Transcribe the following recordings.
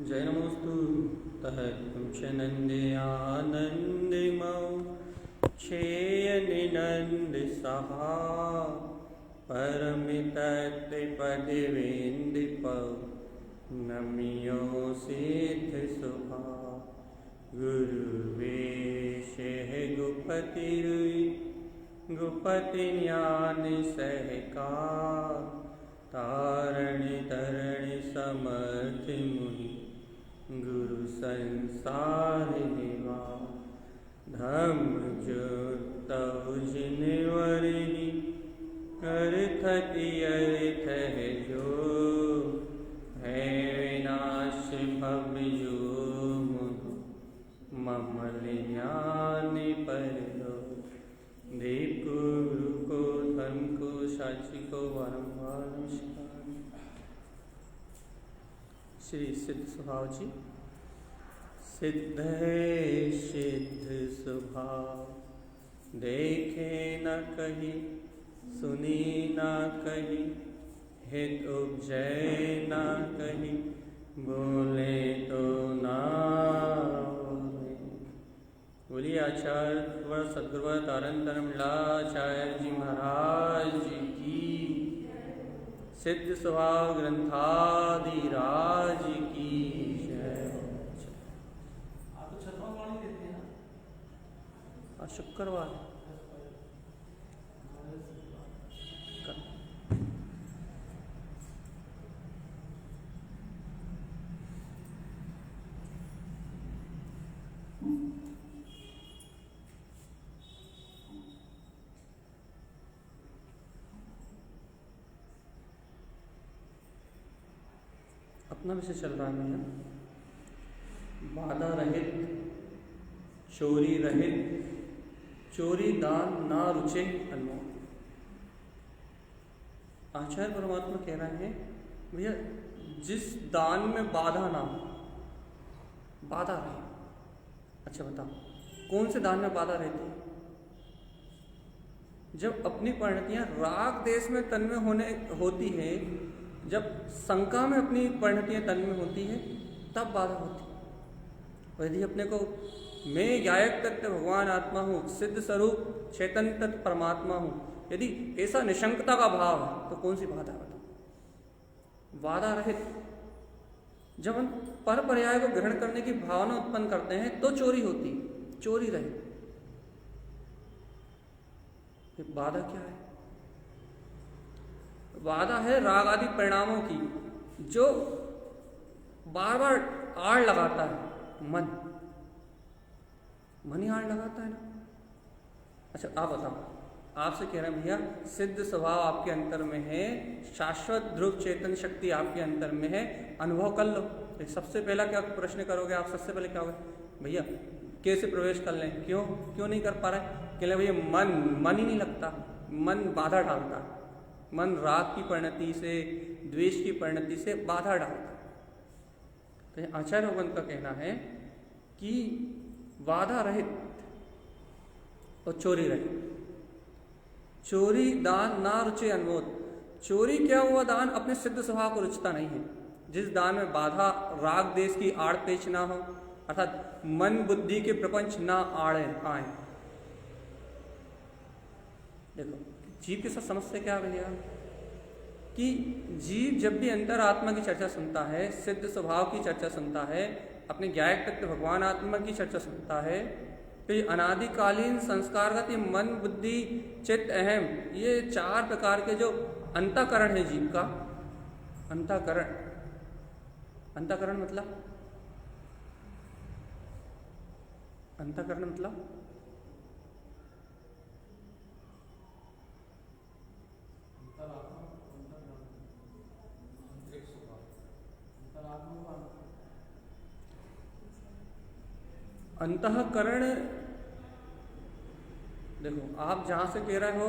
जय नमोस्तु तहत्पुं च नन्द्यानन्दिमौ क्षेयनिनन्दिसहा परमितत्त्रिपदिवेन्दिपौ नम्यो सिद्धसुभा गुरुवेशः गुपतिरुई गुपतिज्ञानि सहकार तारणि तरणि समर्थि मुनि गुरु संसार निवा धम्म ज्योतौ जिनवरिनि अर्थति अर्थ है जो है विनाश भव जो ममल ज्ञानि परलो देव को गुरु को धर्म को साक्षी को बारंबार नमस्कार। श्री सिद्ध स्वभाव जी। सिद्ध है सिद्ध स्वभाव देखे न कहीं सुनी न कहीं हित उपजय न कहीं बोले तो ना बोलिए आचार्य सदगुरु तारन आचार्य जी महाराज जी की सिद्ध स्वभाव ग्रंथादिराज की जय। आप तो छत्रवाणी देते हैं ना? आज शुक्रवार अपना विषय चल रहा है बाधा रहित चोरी रहित चोरी दान ना रुचे अनमोल। आचार्य परमात्मा कह रहे हैं भैया जिस दान में बाधा ना हो बाधा रहे। अच्छा बताओ कौन से दान में बाधा रहती है? जब अपनी परिणतियां राग देश में तन्मय होने होती है, जब शंका में अपनी परिणतियां तन्मय होती है तब बाधा होती है। यदि अपने को मैं गायक तत्व भगवान आत्मा हूँ, सिद्ध स्वरूप चैतन्य तत्व परमात्मा हूँ, यदि ऐसा निशंकता का भाव है तो कौन सी बाधा बताओ? बाधा रहित जब हम पर पर्याय को ग्रहण करने की भावना उत्पन्न करते हैं तो चोरी होती है। चोरी रहित बाधा क्या है? बाधा है राग आदि परिणामों की जो बार बार आड़ लगाता है। मन ही आड़ लगाता है ना। अच्छा आप बताओ, आपसे कह रहे हैं भैया सिद्ध स्वभाव आपके अंतर में है, शाश्वत ध्रुव चेतन शक्ति आपके अंतर में है, अनुभव कर लो। तो सबसे पहला क्या प्रश्न करोगे आप? सबसे पहले क्या होगा भैया कैसे प्रवेश कर लें? क्यों नहीं कर पा रहे? कह रहे भैया मन ही नहीं लगता, मन बाधा डालता है। मन राग की परिणति से द्वेष की परिणति से बाधा डालता है। तो आचार्य भगवान का कहना है कि बाधा रहित और चोरी रहित। चोरी दान ना रुचे अनमोल। चोरी क्या हुआ? दान अपने सिद्ध स्वभाव को रुचता नहीं है। जिस दान में बाधा राग देश की आड़ पेच ना हो, अर्थात मन बुद्धि के प्रपंच ना आए। देखो जीव के साथ समस्या क्या भैया कि जीव जब भी अंतरात्मा की चर्चा सुनता है, सिद्ध स्वभाव की चर्चा सुनता है, अपने ज्ञायक तत्व भगवान आत्मा की चर्चा सुनता है, तो ये अनादिकालीन संस्कारगत ये मन बुद्धि चित्त अहम ये चार प्रकार के जो अंतःकरण है जीव का। अंतःकरण मतलब अंतःकरण। देखो आप जहां से कह रहे हो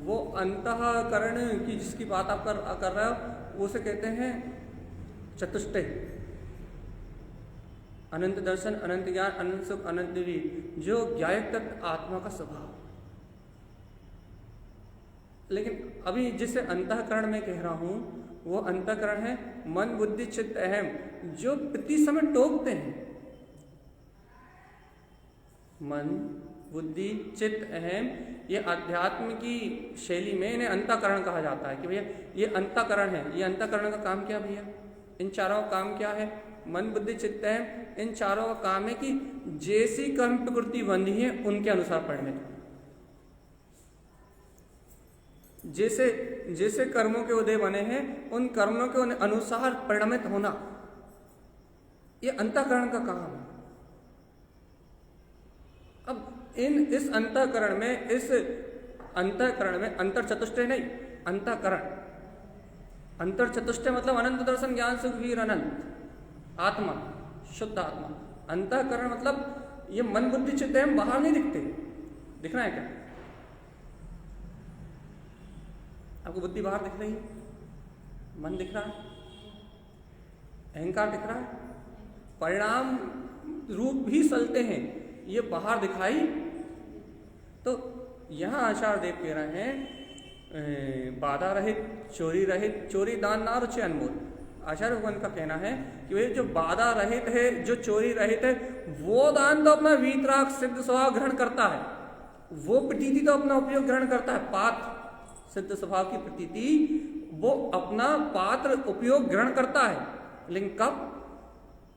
वो अंतःकरण की जिसकी बात आप कर रहे हो वो से कहते हैं चतुष्टय, अनंत दर्शन, अनंत ज्ञान, अनंत सुख, अनंत वीर, जो ज्ञायक तत्व आत्मा का स्वभाव। लेकिन अभी जिसे अंतःकरण में कह रहा हूं वो अंतःकरण है मन बुद्धि चित्त अहम, जो प्रति समय टोकते हैं। मन बुद्धि चित्त अहम, ये अध्यात्म की शैली में इन्हें अंतःकरण कहा जाता है कि भैया ये अंतःकरण है। ये अंतःकरण का काम क्या भैया? इन चारों का काम क्या है? मन बुद्धि चित्त अहम, इन चारों का काम है कि जैसी कर्म प्रकृति बंधी है उनके अनुसार परिणमित हो। जैसे जैसे कर्मों के उदय बने हैं उन कर्मों के अनुसार परिणमित होना, ये अंतःकरण का काम है। अब इस अंतःकरण में अंतर चतुष्टय नहीं, अंतःकरण। अंतर चतुष्टय मतलब अनंत दर्शन ज्ञान सुख वीर अनंत आत्मा, शुद्ध आत्मा। अंतःकरण मतलब ये मन बुद्धि चित्त हम बाहर नहीं दिखते। दिख रहा है क्या आपको? बुद्धि बाहर दिख रही है, मन दिख रहा है, अहंकार दिख रहा है, परिणाम रूप भी चलते हैं, ये बाहर दिखाई। तो यहां आचार्य देव कह रहे हैं बाधा रहित, चोरी रहित, चोरी दान ना रुचि अनमोल। आचार्य भगवान का कहना है कि वे जो बाधा रहित है, जो चोरी रहित है, वो दान तो अपना वीतराग सिद्ध स्वभाव ग्रहण करता है, वो प्रतीति तो अपना उपयोग ग्रहण करता है। पात्र सिद्ध स्वभाव की प्रतीति वो अपना पात्र उपयोग ग्रहण करता है, लेकिन कब?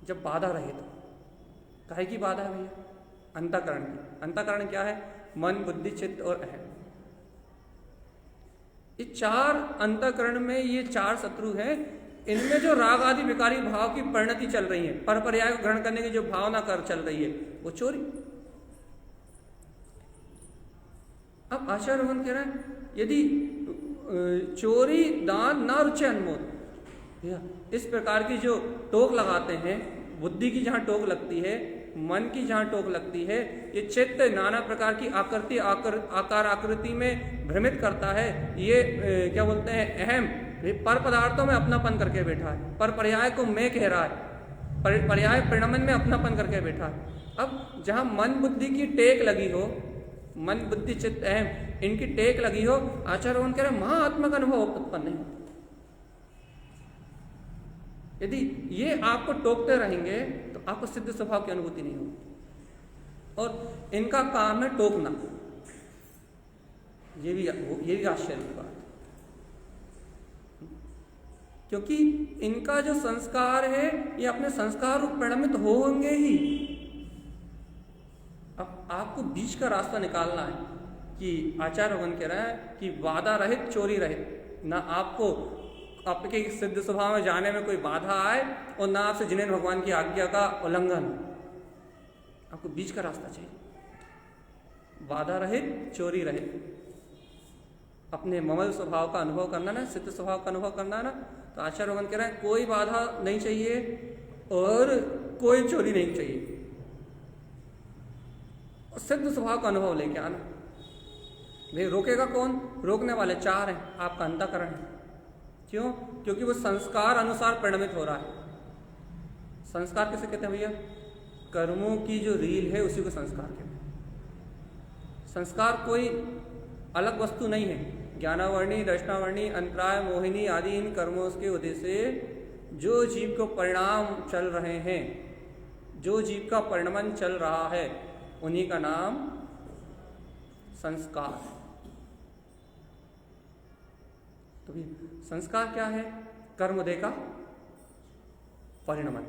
जब बाधा रहित हो। काहे की बाधा है भैया? अंतःकरण की। अंतःकरण क्या है? मन बुद्धि चित्त और अहम। ये चार अंतःकरण में ये चार शत्रु हैं। इनमें जो राग आदि विकारी भाव की परिणति चल रही है, पर पर्याय को ग्रहण करने की जो भावना कर चल रही है, वो चोरी। अब आचार्य भगवान कह रहे हैं यदि चोरी दान ना रुचे अनमोल, इस प्रकार की जो टोक लगाते हैं, बुद्धि की जहां टोक लगती है, मन की जहां टोक लगती है, ये चित्त नाना प्रकार की आकृति आकार आकृति में भ्रमित करता है। ये क्या बोलते हैं? अहम, पर पदार्थों में अपनापन करके बैठा है, पर पर्याय को मैं कह रहा है, पर्याय परिणमन में अपनापन करके बैठा है। अब जहां मन बुद्धि की टेक लगी हो, मन बुद्धि चित्त अहम, इनकी टेक लगी हो, आचार्य भगवान कह रहे महाआत्मक अनुभव उत्पन्न नहीं होता। यदि ये आपको टोकते रहेंगे तो आपको सिद्ध स्वभाव की अनुभूति नहीं होगी। और इनका काम है टोकना। ये भी आश्चर्य की बात है, क्योंकि इनका जो संस्कार है ये अपने संस्कार रूप परिणमित होंगे ही। अब आपको बीच का रास्ता निकालना है कि आचार्य भगवान कह रहे हैं कि बाधा रहित चोरी रहित, ना आपको आपके सिद्ध स्वभाव में जाने में कोई बाधा आए और ना आपसे जिनेन्द्र भगवान की आज्ञा का उल्लंघन। आपको बीच का रास्ता चाहिए, बाधा रहित चोरी रहित। अपने ममल स्वभाव का अनुभव करना ना, सिद्ध स्वभाव का अनुभव करना ना, तो आचार्य भगवान कह रहे हैं कोई बाधा नहीं चाहिए और कोई चोरी नहीं चाहिए, और सिद्ध स्वभाव का अनुभव लेके आना। भाई रोकेगा कौन? रोकने वाले चार हैं, आपका अंतःकरण है। क्यों? क्योंकि वो संस्कार अनुसार परिणमित हो रहा है। संस्कार किसे कहते हैं भैया? कर्मों की जो रील है उसी को संस्कार कहते हैं। संस्कार कोई अलग वस्तु नहीं है। ज्ञानावर्णी, दर्शनावर्णी, अंतराय, मोहिनी आदि इन कर्मों के उदय से जो जीव को परिणाम चल रहे हैं, जो जीव का परिणमन चल रहा है, उन्हीं का नाम संस्कार। तो भी संस्कार क्या है? कर्मोदय का परिणमन।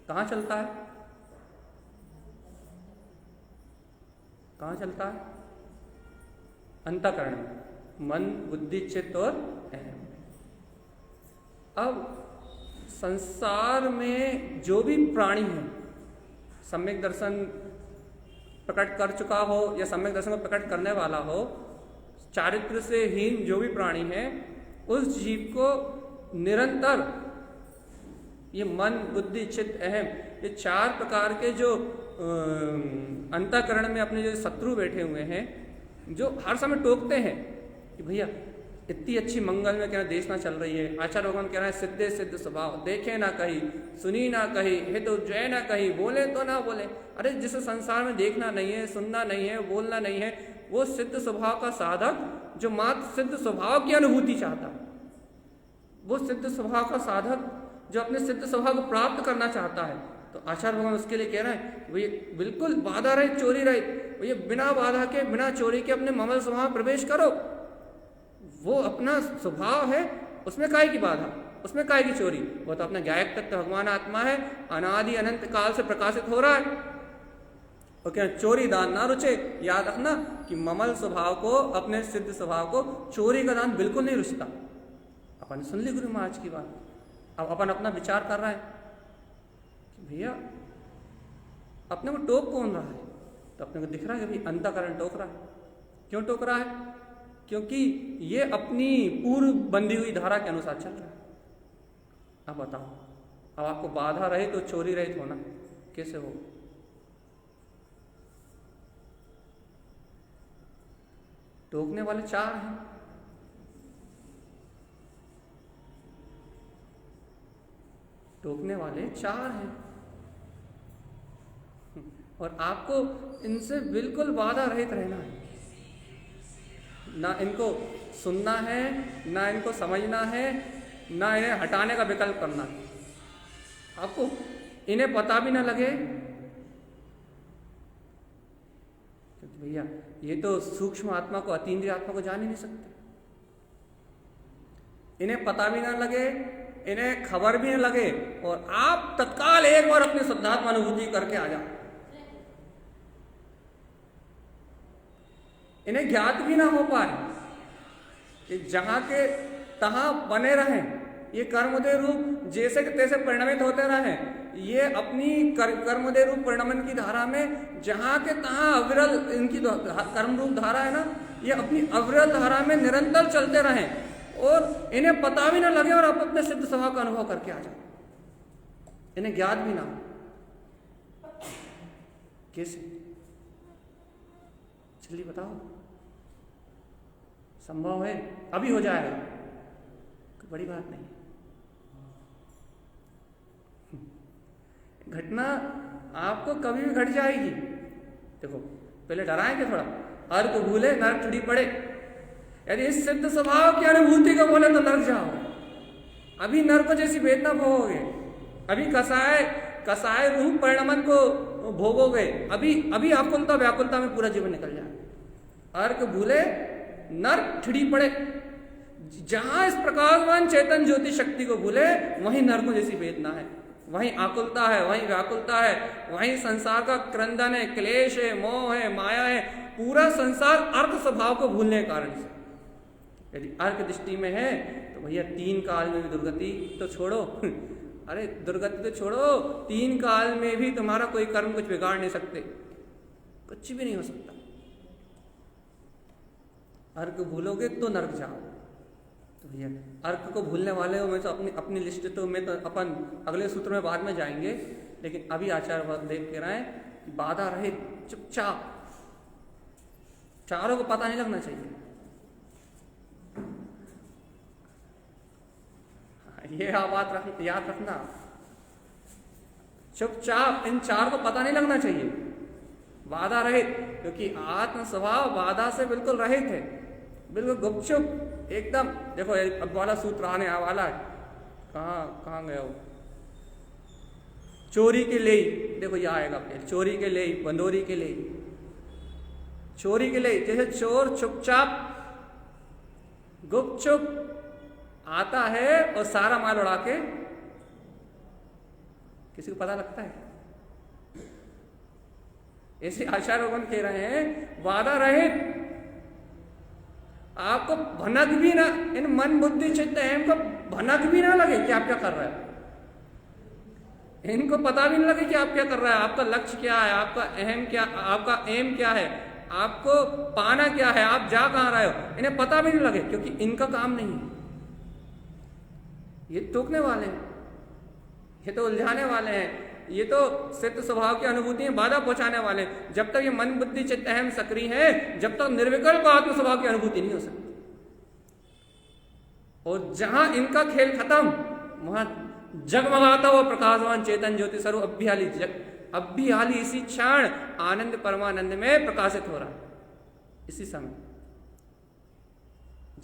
कहाँ चलता है? कहाँ चलता है? अंतःकरण में, मन बुद्धि चित्त और अहम। अब संसार में जो भी प्राणी है, सम्यक दर्शन प्रकट कर चुका हो या सम्यक दर्शन को प्रकट करने वाला हो, चारित्र से हीन जो भी प्राणी है, उस जीव को निरंतर ये मन बुद्धि चित्त अहम, ये चार प्रकार के जो अंतःकरण में अपने जो शत्रु बैठे हुए हैं, जो हर समय टोकते हैं कि भैया इतनी अच्छी मंगल में क्या देश ना चल रही है। आचार्य भगवान कह रहे हैं सिद्धे सिद्ध स्वभाव, देखे ना कहीं, सुनी ना कहीं, हे तो जय ना कहीं, बोले तो ना बोले। अरे जिसे संसार में देखना नहीं है, सुनना नहीं है, बोलना नहीं है, वो सिद्ध स्वभाव का साधक जो मात्र सिद्ध स्वभाव की अनुभूति चाहता है, वो सिद्ध स्वभाव का साधक जो अपने सिद्ध स्वभाव को प्राप्त करना चाहता है, तो आचार्य भगवान उसके लिए कह रहे हैं वो ये बिल्कुल बाधा रहित, चोरी रहित, वो ये बिना बाधा के बिना चोरी के अपने ममल स्वभाव में प्रवेश करो। वो अपना स्वभाव है, उसमें काहे की बाधा, उसमें काहे की चोरी, वो तो अपना ज्ञायक तत्व भगवान आत्मा है, अनादि अनंत काल से प्रकाशित हो रहा है। और क्या चोरी दान ना रुचे। याद रखना कि ममल स्वभाव को, अपने सिद्ध स्वभाव को चोरी का दान बिल्कुल नहीं रुचता। अपन सुन ली गुरु महाराज की बात, अब अपन अपना विचार कर रहे हैं कि भैया अपने को टोक कौन रहा है, तो अपने को दिख रहा है कि भाई अंतःकरण टोक रहा है। क्यों टोक रहा है? क्योंकि ये अपनी पूर्व बंधी हुई धारा के अनुसार चल रहा है। अब बताओ, अब आपको बाधा रहे तो चोरी रहित होना कैसे हो? टोकने वाले चार हैं, टोकने वाले चार हैं, और आपको इनसे बिल्कुल बाधा रहित रहना है। ना इनको सुनना है, ना इनको समझना है, ना इन्हें हटाने का विकल्प करना है। आपको इन्हें पता भी ना लगे, क्योंकि भैया ये तो सूक्ष्म आत्मा को, अतीन्द्रिय आत्मा को जान ही नहीं सकते। इन्हें पता भी ना लगे, इन्हें खबर भी ना लगे, और आप तत्काल एक बार अपनी शुद्धात्मा अनुभूति करके आ जाओ। इन्हें ज्ञात भी ना हो पाए, कि जहां के तहां बने रहें, ये कर्मोदय रूप जैसे के तैसे परिणमित होते रहें। ये अपनी कर्मोदय रूप परिणमन की धारा में जहां के तहां अविरल, इनकी कर्म रूप धारा है ना, ये अपनी अविरल धारा में निरंतर चलते रहें, और इन्हें पता भी ना लगे, और आप अपने सिद्ध स्वभाव का अनुभव करके आ जाए। इन्हें ज्ञात भी ना हो। कैसे? चलिए बताओ, संभव है? अभी हो जाएगा, कोई बड़ी बात नहीं। घटना आपको कभी भी घट जाएगी। देखो, पहले डराएंगे थोड़ा, अर्क भूले नरक चुड़ी पड़े। यदि इस सिद्ध स्वभाव की अनुभूति को बोले तो नरक जाओ, अभी नरक जैसी वेदना भोगोगे, अभी कसाय रूप परिणमन को भोगोगे, अभी आकुलता व्याकुलता में पूरा जीवन निकल जाए। अर्क भूले नरक छिड़ी पड़े। जहां इस प्रकाशवान चेतन ज्योति शक्ति को भूले, वहीं नरकों जैसी वेदना है, वहीं आकुलता है, वहीं व्याकुलता है, वहीं संसार का क्रंदन है, क्लेश है, मोह है, माया है। पूरा संसार अर्क स्वभाव को भूलने के कारण से। यदि अर्क दृष्टि में है तो भैया 3 काल में भी दुर्गति तो छोड़ो अरे दुर्गति तो छोड़ो, 3 काल में भी तुम्हारा कोई कर्म कुछ बिगाड़ नहीं सकते, कुछ भी नहीं हो सकता। अर्क भूलोगे तो नरक जाओ। तो भैया अर्क को भूलने वाले हो, मैं तो अपनी लिस्ट तो में तो अपन अगले सूत्र में बाद में जाएंगे, लेकिन अभी आचार्य देख के रहे हैं कि बाधा रहे चुपचाप, चारों को पता नहीं लगना चाहिए। ये बात याद रखना, चुपचाप इन 4 को पता नहीं लगना चाहिए, बाधा रहित, क्योंकि आत्म स्वभाव बाधा से बिल्कुल रहित है, बिल्कुल गुपचुप एकदम। देखो अब वाला सूत्र आने वाला है, कहाँ गया वो? चोरी के लिए, देखो ये आएगा फिर, चोरी के लिए, बंदोरी के लिए, चोरी के लिए। जैसे चोर चुपचाप गुपचुप आता है और सारा माल उड़ा के, किसी को पता लगता है? ऐसे आचार्य भगवान कह रहे हैं बाधा रहित, आपको भनक भी ना, इन मन बुद्धि चित्त अहम को भनक भी ना लगे कि आप क्या कर रहे हैं। इनको पता भी नहीं लगे कि आप क्या कर रहे हैं, आपका लक्ष्य क्या है, आपका अहम क्या, आपका एम क्या है, आपको पाना क्या है, आप जा कहां रहे हो, इन्हें पता भी नहीं लगे, क्योंकि इनका काम नहीं है। ये टोकने वाले हैं, ये तो उलझाने वाले हैं, ये तो सिद्ध स्वभाव की अनुभूति में बाधा पहुंचाने वाले हैं। जब तक ये मन बुद्धि चित्त अहम सक्रिय है, जब तक निर्विकल्प आत्म स्वभाव की अनुभूति नहीं हो सकती। और जहां इनका खेल खत्म, वहां जगमगाता हुआ प्रकाशवान चेतन ज्योति सर्व अभ्याली इसी क्षण आनंद परमानंद में प्रकाशित हो रहा है। इसी समय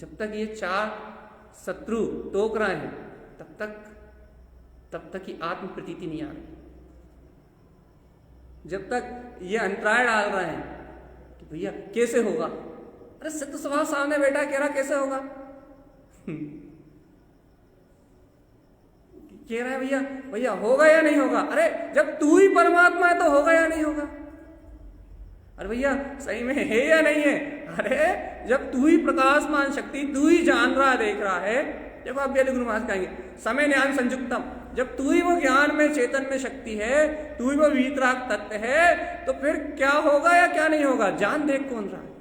जब तक ये 4 शत्रु टोक रहे हैं, तब तक ही आत्म प्रतीति नहीं आ रही। जब तक ये अंतराय डाल रहे हैं कि भैया कैसे होगा, अरे सिद्ध स्वभाव सामने बैठा कह रहा कैसे होगा, कह रहा है भैया भैया होगा या नहीं होगा, अरे जब तू ही परमात्मा है तो होगा या नहीं होगा, अरे भैया सही में है या नहीं है, अरे जब तू ही प्रकाशमान शक्ति, तू ही जान रहा है, देख रहा है। देखो आप गुरु महाराज कहेंगे समय ज्ञान संयुक्तम, जब तू ही वो ज्ञान में चेतन में शक्ति है, तू ही वो वीतराग तत्व है, तो फिर क्या होगा या क्या नहीं होगा, जान देख कौन रहा है।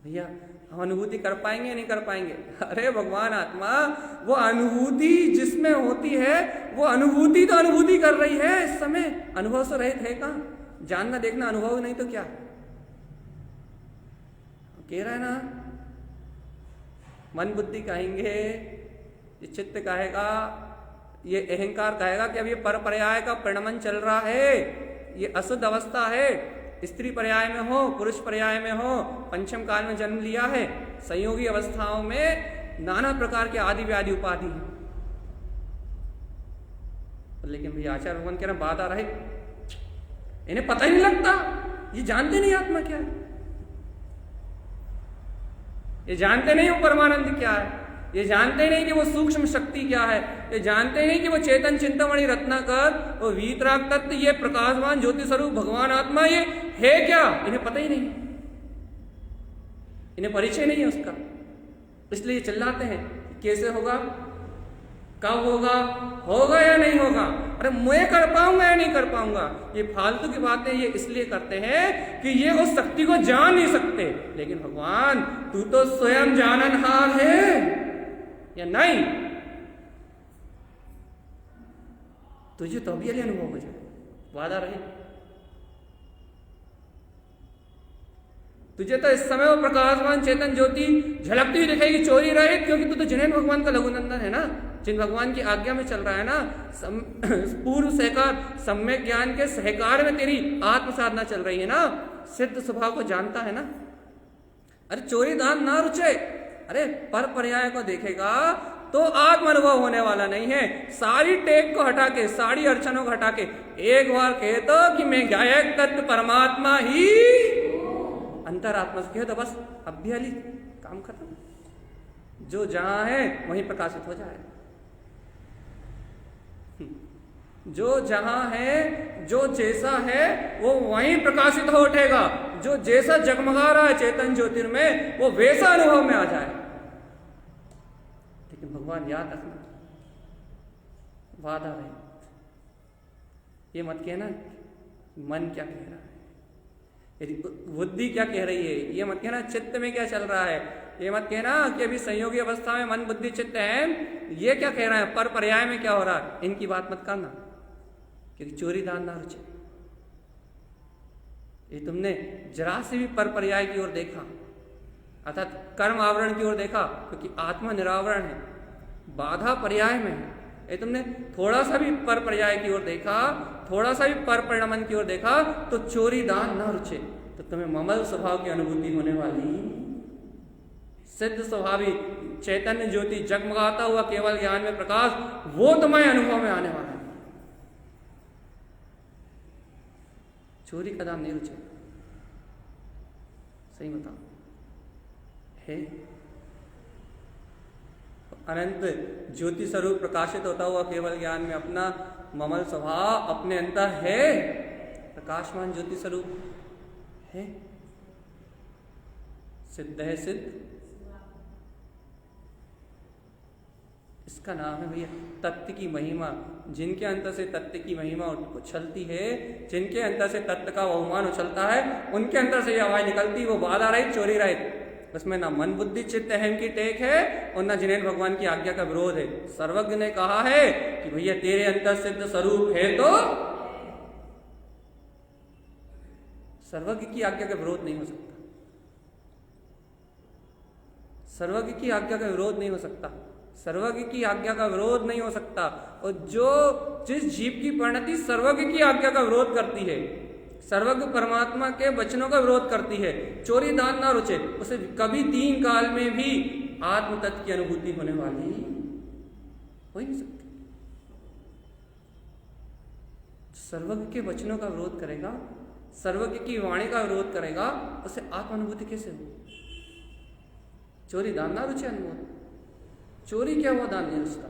भैया हम अनुभूति कर पाएंगे या नहीं कर पाएंगे, अरे भगवान आत्मा वो अनुभूति जिसमें होती है, वो अनुभूति तो अनुभूति कर रही है इस समय, अनुभव से रहित है कहाँ, जानना देखना अनुभव नहीं तो क्या कह रहा है ना। मन बुद्धि कहेंगे, ये चित्त कहेगा, ये अहंकार कहेगा कि अब ये पर पर्याय का परिणमन चल रहा है, ये अशुद्ध अवस्था है, स्त्री पर्याय में हो, पुरुष पर्याय में हो, पंचम काल में जन्म लिया है, संयोगी अवस्थाओं में नाना प्रकार के आदि व्याधि उपाधि है। लेकिन भैया आचार्य भगवान कह रहे बाधा रहे, इन्हें पता ही नहीं लगता, ये जानते नहीं आत्मा क्या है, ये जानते नहीं वो परमानंद क्या है, ये जानते नहीं कि वो सूक्ष्म शक्ति क्या है, ये जानते नहीं कि वो चेतन चिंतामणि रत्नाकर, वो वीतराग तत्व, ये प्रकाशवान ज्योति स्वरूप भगवान आत्मा ये है क्या, इन्हें पता ही नहीं, इन्हें परिचय नहीं है उसका। इसलिए ये चिल्लाते हैं कैसे होगा, कब होगा, होगा या नहीं होगा, अरे मैं कर पाऊंगा या नहीं कर पाऊंगा, ये फालतू की बातें ये इसलिए करते हैं कि ये उस शक्ति को जान नहीं सकते। लेकिन भगवान तू तो स्वयं जाननहार है या नहीं, तुझे तो अभी अनुभव हो जाए, वादा रहे। तुझे तो इस समय वो प्रकाशवान चेतन ज्योति झलकती हुई दिखेगी, चोरी रहित, क्योंकि तू तो जिनेन्द्र भगवान का लघुनंदन है ना, जिन भगवान की आज्ञा में चल रहा है ना, पूर्व सहकार सम्यक ज्ञान के सहकार में तेरी आत्म साधना चल रही है ना, सिद्ध स्वभाव को जानता है ना। अरे चोरी दान ना रुचे, अरे पर पर्याय को देखेगा तो आत्म अनुभव होने वाला नहीं है। सारी टेक को हटा के, सारी अड़चनों को हटा के एक बार कहे तो कि मैं गायक तत्व परमात्मा ही अंतरात्मा से कहे तो बस अभ्याली काम खत्म, जो जहां है वहीं प्रकाशित हो जाए, जो जहां है, जो जैसा है वो वहीं प्रकाशित हो उठेगा, जो जैसा जगमगा रहा है चेतन ज्योतिर्मय वो वैसा अनुभव में आ जाए। लेकिन भगवान याद रखना, वादा रहे, ये मत कहना मन क्या कह रहा है, यदि बुद्धि क्या कह रही है, ये मत कहना चित्त में क्या चल रहा है, ये मत कहना कि अभी संयोगी अवस्था में मन बुद्धि चित्त है, ये क्या कह रहा है, पर पर्याय में क्या हो रहा है, इनकी बात मत करना, क्योंकि चोरी दान ना रुचे। ये तुमने जरा से भी पर पर्याय की ओर देखा, अर्थात कर्म आवरण की ओर देखा, क्योंकि आत्मा निरावरण है, बाधा पर्याय में है, ये तुमने थोड़ा सा भी पर पर्याय की ओर देखा, थोड़ा सा भी पर परिणमन की ओर देखा, तो चोरी दान ना रुचे, तो तुम्हें ममल स्वभाव की अनुभूति होने वाली, सिद्ध स्वभावी चैतन्य ज्योति जगमगाता हुआ केवल ज्ञान में प्रकाश, वो तुम्हारे अनुभव में आने वाला है। चोरी का दाम नहीं रुचे, सही बताओ है, अनंत ज्योति स्वरूप प्रकाशित होता हुआ केवल ज्ञान में अपना ममल स्वभाव अपने अंतर है, प्रकाशमान ज्योति स्वरूप है, सिद्ध है, सिद्ध, इसका नाम है भैया तत्व की महिमा। जिनके अंतर से तत्व की महिमा उछलती है, जिनके अंतर से तत्व का बहुमान उछलता है, उनके अंतर से ये आवाज निकलती, वो बाधा रहित, चोरी रहित, उसमें ना मन बुद्धि चित्त अहम की टेक है और ना जिनेन्द्र भगवान की आज्ञा का विरोध है। सर्वज्ञ ने कहा है कि भैया तेरे अंतर सिद्ध स्वरूप है, तो सर्वज्ञ की आज्ञा का विरोध नहीं हो सकता, सर्वज्ञ की आज्ञा का विरोध नहीं हो सकता, सर्वज्ञ की आज्ञा का विरोध नहीं हो सकता। और जो जिस जीव की परिणति सर्वज्ञ की आज्ञा का विरोध करती है, सर्वज्ञ परमात्मा के वचनों का विरोध करती है, चोरी दान ना रुचे, उसे कभी 3 काल में भी आत्म तत्व की अनुभूति होने वाली हो ही नहीं सकती। सर्वज्ञ के वचनों का विरोध करेगा, सर्वज्ञ की वाणी का विरोध करेगा, उसे आत्म अनुभूति कैसे हो? चोरी दान ना रुचे अनमोल, चोरी क्या हुआ, दान नहीं रुचता।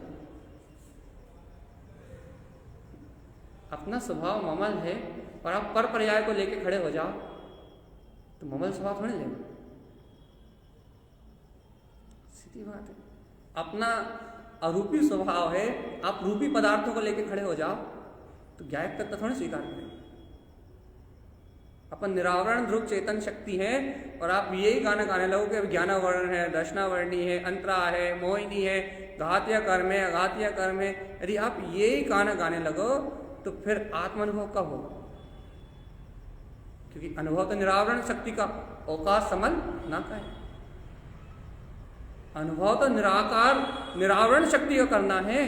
अपना स्वभाव ममल है और आप पर पर्याय को लेके खड़े हो जाओ तो ममल स्वभाव थोड़ी लेगा, सीधी बात है। अपना अरूपी स्वभाव है, आप रूपी पदार्थों को लेके खड़े हो जाओ तो ज्ञायक तत्व थोड़ी स्वीकार करें। अपन निरावरण ध्रुव चेतन शक्ति है और आप यही गाना गाने लगो कि ज्ञानावरण है, दर्शनावर्णी है, अंतरा है, मोहिनी है, घातिया कर्म है, अघातिया कर्म है। यदि आप यही गाना गाने लगो तो फिर आत्मानुभव कब होगा? क्योंकि अनुभव तो निरावरण शक्ति का अवकाश समल ना का है। अनुभव तो निराकार निरावरण शक्ति का करना है।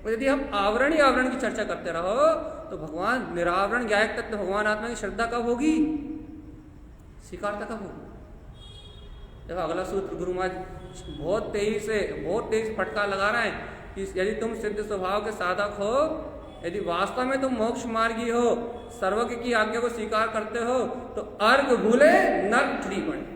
और यदि हम आवरण ही आवरण की चर्चा करते रहो तो भगवान निरावरण ज्ञायक तत्व भगवान आत्मा की श्रद्धा कब होगी, स्वीकारता कब होगी? देखो अगला सूत्र गुरु महाराज बहुत तेज फटका लगा रहे हैं कि यदि तुम सिद्ध स्वभाव के साधक हो, यदि वास्तव में तुम मोक्ष मार्गी हो, सर्वज्ञ की आज्ञा को स्वीकार करते हो, तो अर्घ भूले नर्क ठुड़ी पड़े।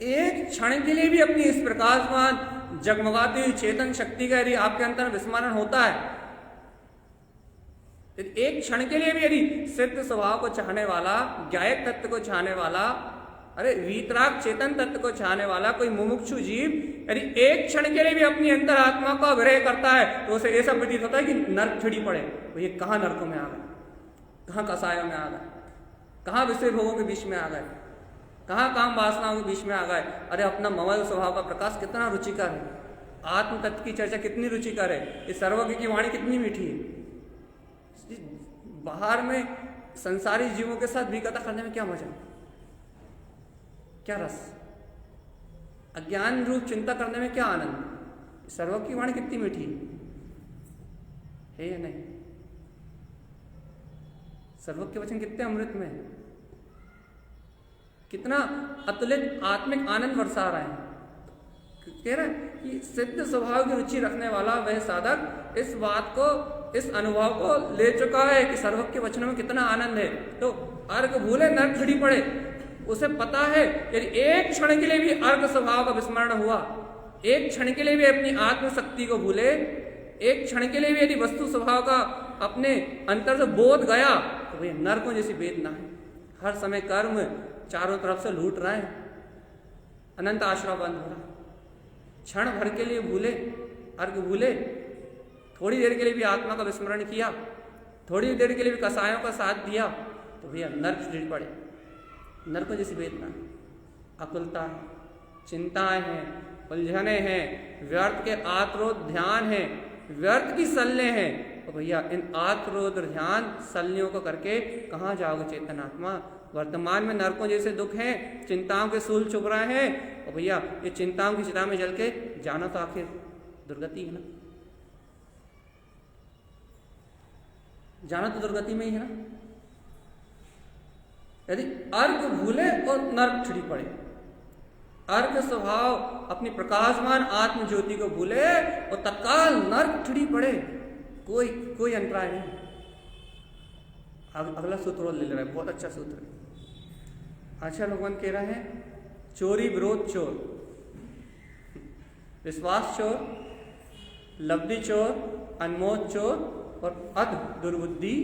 एक क्षण के लिए भी अपनी इस प्रकाशमान जगमगाती हुई चेतन शक्ति का यदि आपके अंतर विस्मरण होता है, एक क्षण के लिए भी यदि सिद्ध स्वभाव को चाहने वाला, ज्ञायक तत्व को चाहने वाला, अरे वीतराग चेतन तत्व को चाहने वाला कोई मुमुक्षु जीव यदि एक क्षण के लिए भी अपनी अंतर आत्मा का विरह करता है तो उसे ऐसा प्रतीत होता है कि नर्क छिड़ी पड़े। तो ये कहाँ नरकों में आ गए, कहाँ कसायों में आ गए, कहाँ विषय भोगों के बीच में आ गए, कहाँ काम वासनाओं के बीच में आ गए। अरे अपना ममल स्वभाव का प्रकाश कितना रुचिकर है, आत्म तत्व की चर्चा कितनी रुचिकर है, इस सर्वज्ञ की वाणी कितनी मीठी है। बाहर में संसारी जीवों के साथ विकता करने में क्या मजा, क्या रस, अज्ञान रूप चिंता करने में क्या आनंद। सर्वज्ञ की वाणी कितनी मीठी है या नहीं? सर्वज्ञ के वचन कितने अमृत में है, कितना अतुलित आत्मिक आनंद बरसा रहे हैं। कह रहे हैं कि सिद्ध स्वभाव की रुचि रखने वाला वह साधक इस बात को, इस अनुभव को ले चुका है कि सर्वज्ञ के वचनों में कितना आनंद है। तो अर्घ भूले नर्क खड़ी पड़े, उसे पता है यदि एक क्षण के लिए भी अर्घ स्वभाव का विस्मरण हुआ, एक क्षण के लिए भी अपनी आत्मशक्ति को भूले, एक क्षण के लिए भी यदि वस्तु स्वभाव का अपने अंतर से बोध गया तो भैया नरकों जैसी वेदना है। हर समय कर्म चारों तरफ से लूट रहे हैं, अनंत आश्रय बंद हो रहा है। क्षण भर के लिए भूले, अर्घ भूले, थोड़ी देर के लिए भी आत्मा का विस्मरण किया, थोड़ी देर के लिए भी कसायों का साथ दिया तो भैया नर्क गिर पड़े। नरकों जैसी वेदना, अकुलता है, चिंताएं हैं, उलझने हैं, व्यर्थ के आत्रोध ध्यान है, व्यर्थ की सल्ले हैं। तो भैया इन आत्रोध ध्यान सल्लियों को करके कहाँ जाओगे चेतन आत्मा? वर्तमान में नरकों जैसे दुख हैं, चिंताओं के सूल चुभ रहे हैं, और भैया ये चिंताओं की चिता में जल के जाना तो आखिर दुर्गति है ना, जाना तो दुर्गति में ही है ना। यदि अर्घ भूले और नर्क छिड़ी पड़े, अर्घ स्वभाव अपनी प्रकाशमान आत्म ज्योति को भूले और तत्काल नर्क छिड़ी पड़े, कोई अंतराय नहीं। अगला सूत्र ले रहा है, बहुत अच्छा सूत्र है। अच्छा भगवान कह रहे हैं चोरी विरोध चोर, विश्वास चोर, लब्धि चोर, अनमोद चोर और अध दुर्बुद्धि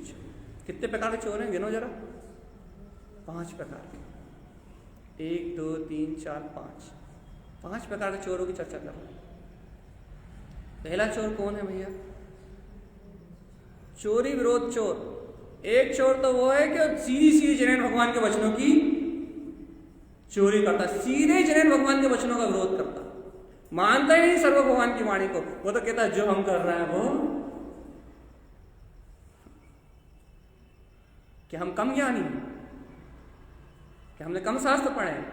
चोर। कितने प्रकार के चोर हैं गिनो जरा? 5 प्रकार के, 1 2 3 4 5 प्रकार के चोरों की चर्चा कर रहे हैं। पहला चोर कौन है भैया? चोरी विरोध चोर। एक चोर तो वो है कि सीधी जैन भगवान के वचनों की चोरी करता, सीधे जैन भगवान के वचनों का विरोध करता, मानता ही नहीं सर्व भगवान की वाणी को। वो तो कहता है जो हम कर रहे हैं वो, क्या हम कम ज्ञानी हैं? क्या हमने कम शास्त्र पढ़े हैं?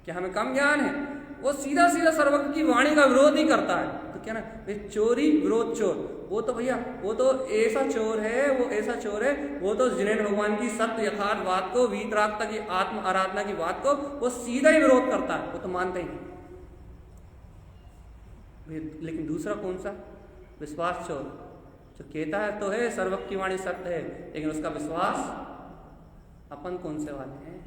क्या हमें कम ज्ञान है? वो सीधा सर्वज्ञ की वाणी का विरोध ही करता है। तो क्या ना भाई, चोरी विरोध चोर, वो तो भैया वो तो ऐसा चोर है, वो ऐसा चोर है, वो तो जिनेन्द्र भगवान की सत्य यथार्थ बात को, वीतरागता की आत्म आराधना की बात को वो सीधा ही विरोध करता है, वो तो मानते ही नहीं। लेकिन दूसरा कौन सा? विश्वास चोर, जो कहता है तो है सर्वज्ञ की वाणी सत्य है, लेकिन उसका विश्वास अपन कौन से वाले हैं?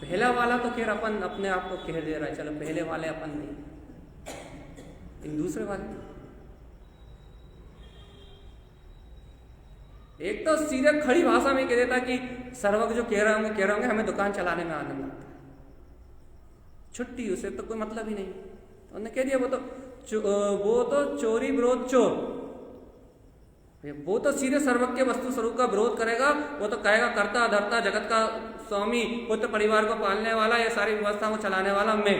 पहला वाला तो खैर अपन अपने आप को कह दे रहा है, चलो पहले वाले अपन नहीं, इन दूसरे वाले एक तो सीधे खड़ी भाषा में कह देता कि सर्वज्ञ जो कह रहे होंगे हमें दुकान चलाने में आनंद आता है, छुट्टी, उसे तो कोई मतलब ही नहीं। तो उन्होंने कह दिया वो तो चोरी विरोध चोर, वो तो सीधे सर्वज्ञ के वस्तु स्वरूप का विरोध करेगा, वो तो कहेगा कर्ता धर्ता जगत का स्वामी, पुत्र परिवार को पालने वाला, ये सारी व्यवस्था को चलाने वाला मैं।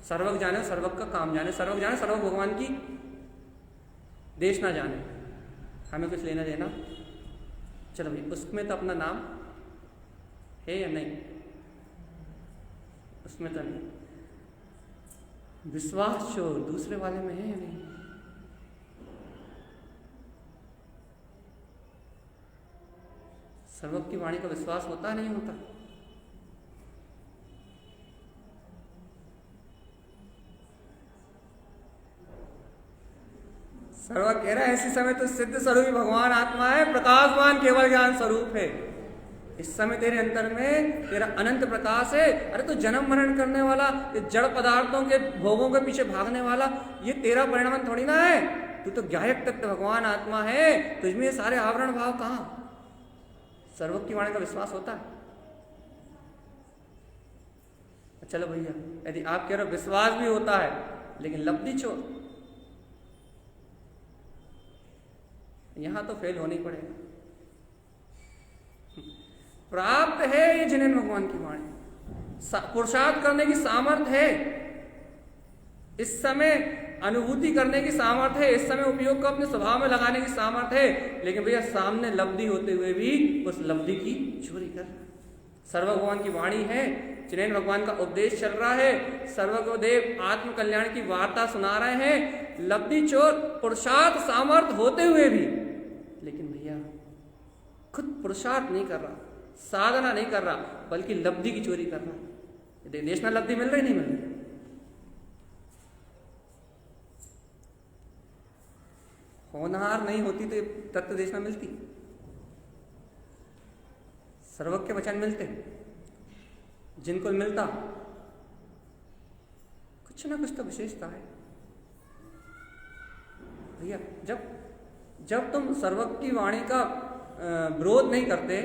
सर्वज्ञ जाने, सर्वज्ञ का काम जाने, सर्वज्ञ जाने, सर्वज्ञ भगवान की देश ना जाने, हमें कुछ लेना देना। चलो भाई, उसमें तो अपना नाम है या नहीं? उसमें तो नहीं। विश्वास चोर दूसरे वाले में है या नहीं? सर्वज्ञ की वाणी का विश्वास होता नहीं होता? सर्वज्ञ कह रहा है ऐसी समय तो सिद्ध स्वरूप भगवान आत्मा है, प्रकाशवान केवल ज्ञान स्वरूप है। इस समय तेरे अंतर में तेरा अनंत प्रकाश है। अरे तो जन्म मरण करने वाला, ये जड़ पदार्थों के भोगों के पीछे भागने वाला, ये तेरा परिणाम थोड़ी ना है। तू तो ज्ञायक तत्व भगवान आत्मा है, तुझमें ये सारे आवरण भाव कहाँ? सर्वज्ञ की वाणी का विश्वास होता है? चलो भैया, यदि आप कह रहे हो विश्वास भी होता है लेकिन लब्धि चोर, यहां तो फेल होनी पड़ेगा। प्राप्त है ये जिनेन्द्र भगवान की वाणी, पुरुषार्थ करने की सामर्थ्य है, इस समय अनुभूति करने की सामर्थ्य है, इस समय उपयोग को अपने स्वभाव में लगाने की सामर्थ्य है, लेकिन भैया सामने लब्धि होते हुए भी उस लब्धि की चोरी कर रहा है। सर्व भगवान की वाणी है, जिनेन्द्र भगवान का उपदेश चल रहा है, सर्वदेव आत्म कल्याण की वार्ता सुना रहे हैं, लब्धि चोर पुरुषार्थ सामर्थ्य होते हुए भी, लेकिन भैया खुद पुरुषार्थ नहीं कर रहा, साधना नहीं कर रहा, बल्कि लब्धि की चोरी कर रहा। देश में लब्धि मिल रही नहीं मिल रही? होनहार नहीं होती तो तत्व देश में मिलती, सर्वज्ञ के वचन मिलते, जिनको मिलता कुछ ना कुछ तो विशेषता है भैया। जब तुम सर्वज्ञ की वाणी का विरोध नहीं करते,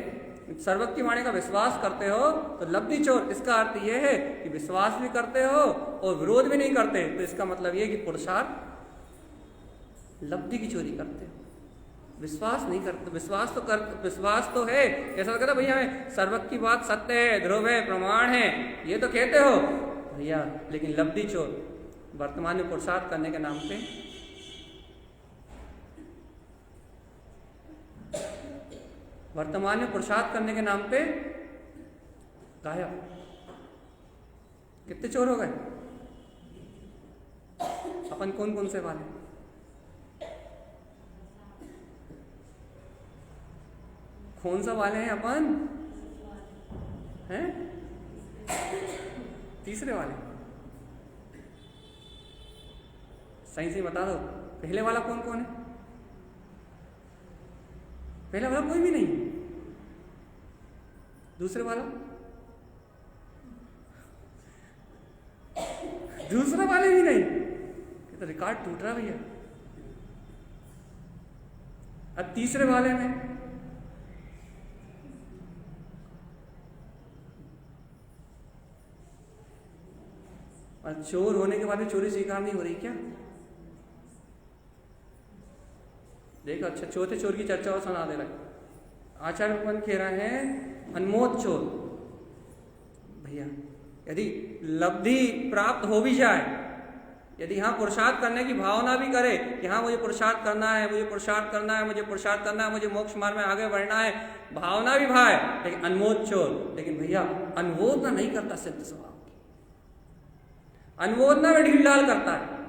सर्वज्ञ की वाणी का विश्वास करते हो, तो लब्धि चोर इसका अर्थ यह है कि विश्वास भी करते हो और विरोध भी नहीं करते, तो इसका मतलब यह कि पुरुषार्थ लब्धि की चोरी करते हो, विश्वास नहीं करते। विश्वास तो है, कैसा कहता भैया हमें सर्वज्ञ की बात सत्य है, ध्रुव है, प्रमाण है, ये तो कहते हो भैया, लेकिन लब्धि चोर वर्तमान में पुरुषार्थ करने के नाम पे गायब। कितने चोर हो गए? अपन कौन कौन से वाले? कौन सा वाले हैं अपन? हैं? तीसरे वाले। सही से बता दो, पहले वाला कौन कौन है? पहला वाला कोई भी नहीं, दूसरे वाला, दूसरे वाले भी नहीं, ये तो रिकॉर्ड टूट रहा भैया। अब तीसरे वाले में और चोर होने के बाद भी चोरी स्वीकार नहीं हो रही क्या? देखो, अच्छा चौथे चोर की चर्चा और सुना दे रहा है। आचार्य भगवान कह रहे हैं अनमोद चोर। भैया यदि लब्धि प्राप्त हो भी जाए यदि हाँ पुरुषार्थ करने की भावना भी करे कि हाँ मुझे पुरुषार्थ करना है, मुझे पुरुषार्थ करना है, मुझे पुरुषार्थ करना है, मुझे मोक्ष मार्ग में आगे बढ़ना है, भावना भी भाई, लेकिन अनमोद चोर। लेकिन भैया अनुमोदना नहीं करता सिद्ध स्वभाव की, अनुमोदना में ढील डाल करता है।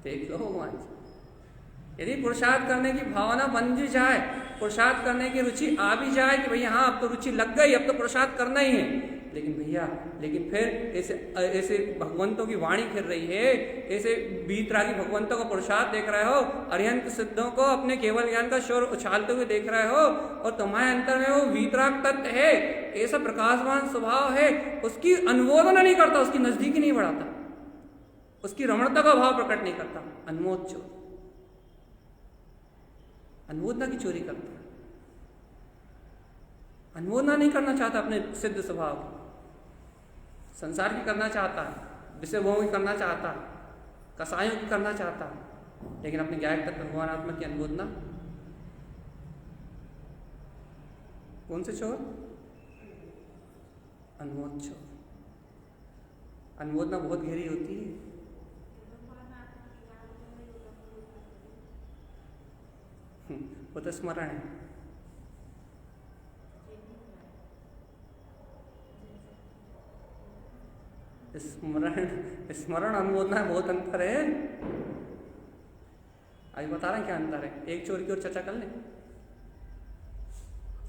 देख लो भगवान जी, यदि पुरुषार्थ करने की भावना बन भी जाए, पुरुषार्थ करने की रुचि आ भी जाए कि भैया हाँ अब तो रुचि लग गई, अब तो पुरुषार्थ करना ही है, लेकिन भैया लेकिन फिर ऐसे भगवंतों की वाणी फिर रही है, ऐसे बीतरागी भगवंतों का पुरुषार्थ देख रहे हो, अरिहंत सिद्धों को अपने केवल ज्ञान का शोर उछालते हुए देख रहे हो, और तुम्हारे अंतर में वो वीतराग तत्व है, ऐसा प्रकाशवान स्वभाव है, उसकी अनुमोदना नहीं करता, उसकी नजदीकी नहीं बढ़ाता, उसकी रमणता का भाव प्रकट नहीं करता। अनमोद चोर, अनुमोदना की चोरी करता है, अनुमोदना नहीं करना चाहता अपने सिद्ध स्वभाव की, संसार की करना चाहता है, विषय भोग की करना चाहता है, कसायों की करना चाहता है, लेकिन अपने ज्ञायक तत्व भगवान आत्मा की अनुमोदना। कौन से चोर? अनुमोद चोर। अनुमोदना बहुत गहरी होती है। वो तो स्मरण है। स्मरण अनुमोदना है, बहुत अंतर है। आज बता रहे हैं क्या अंतर है। एक चोर की ओर चर्चा कर लें।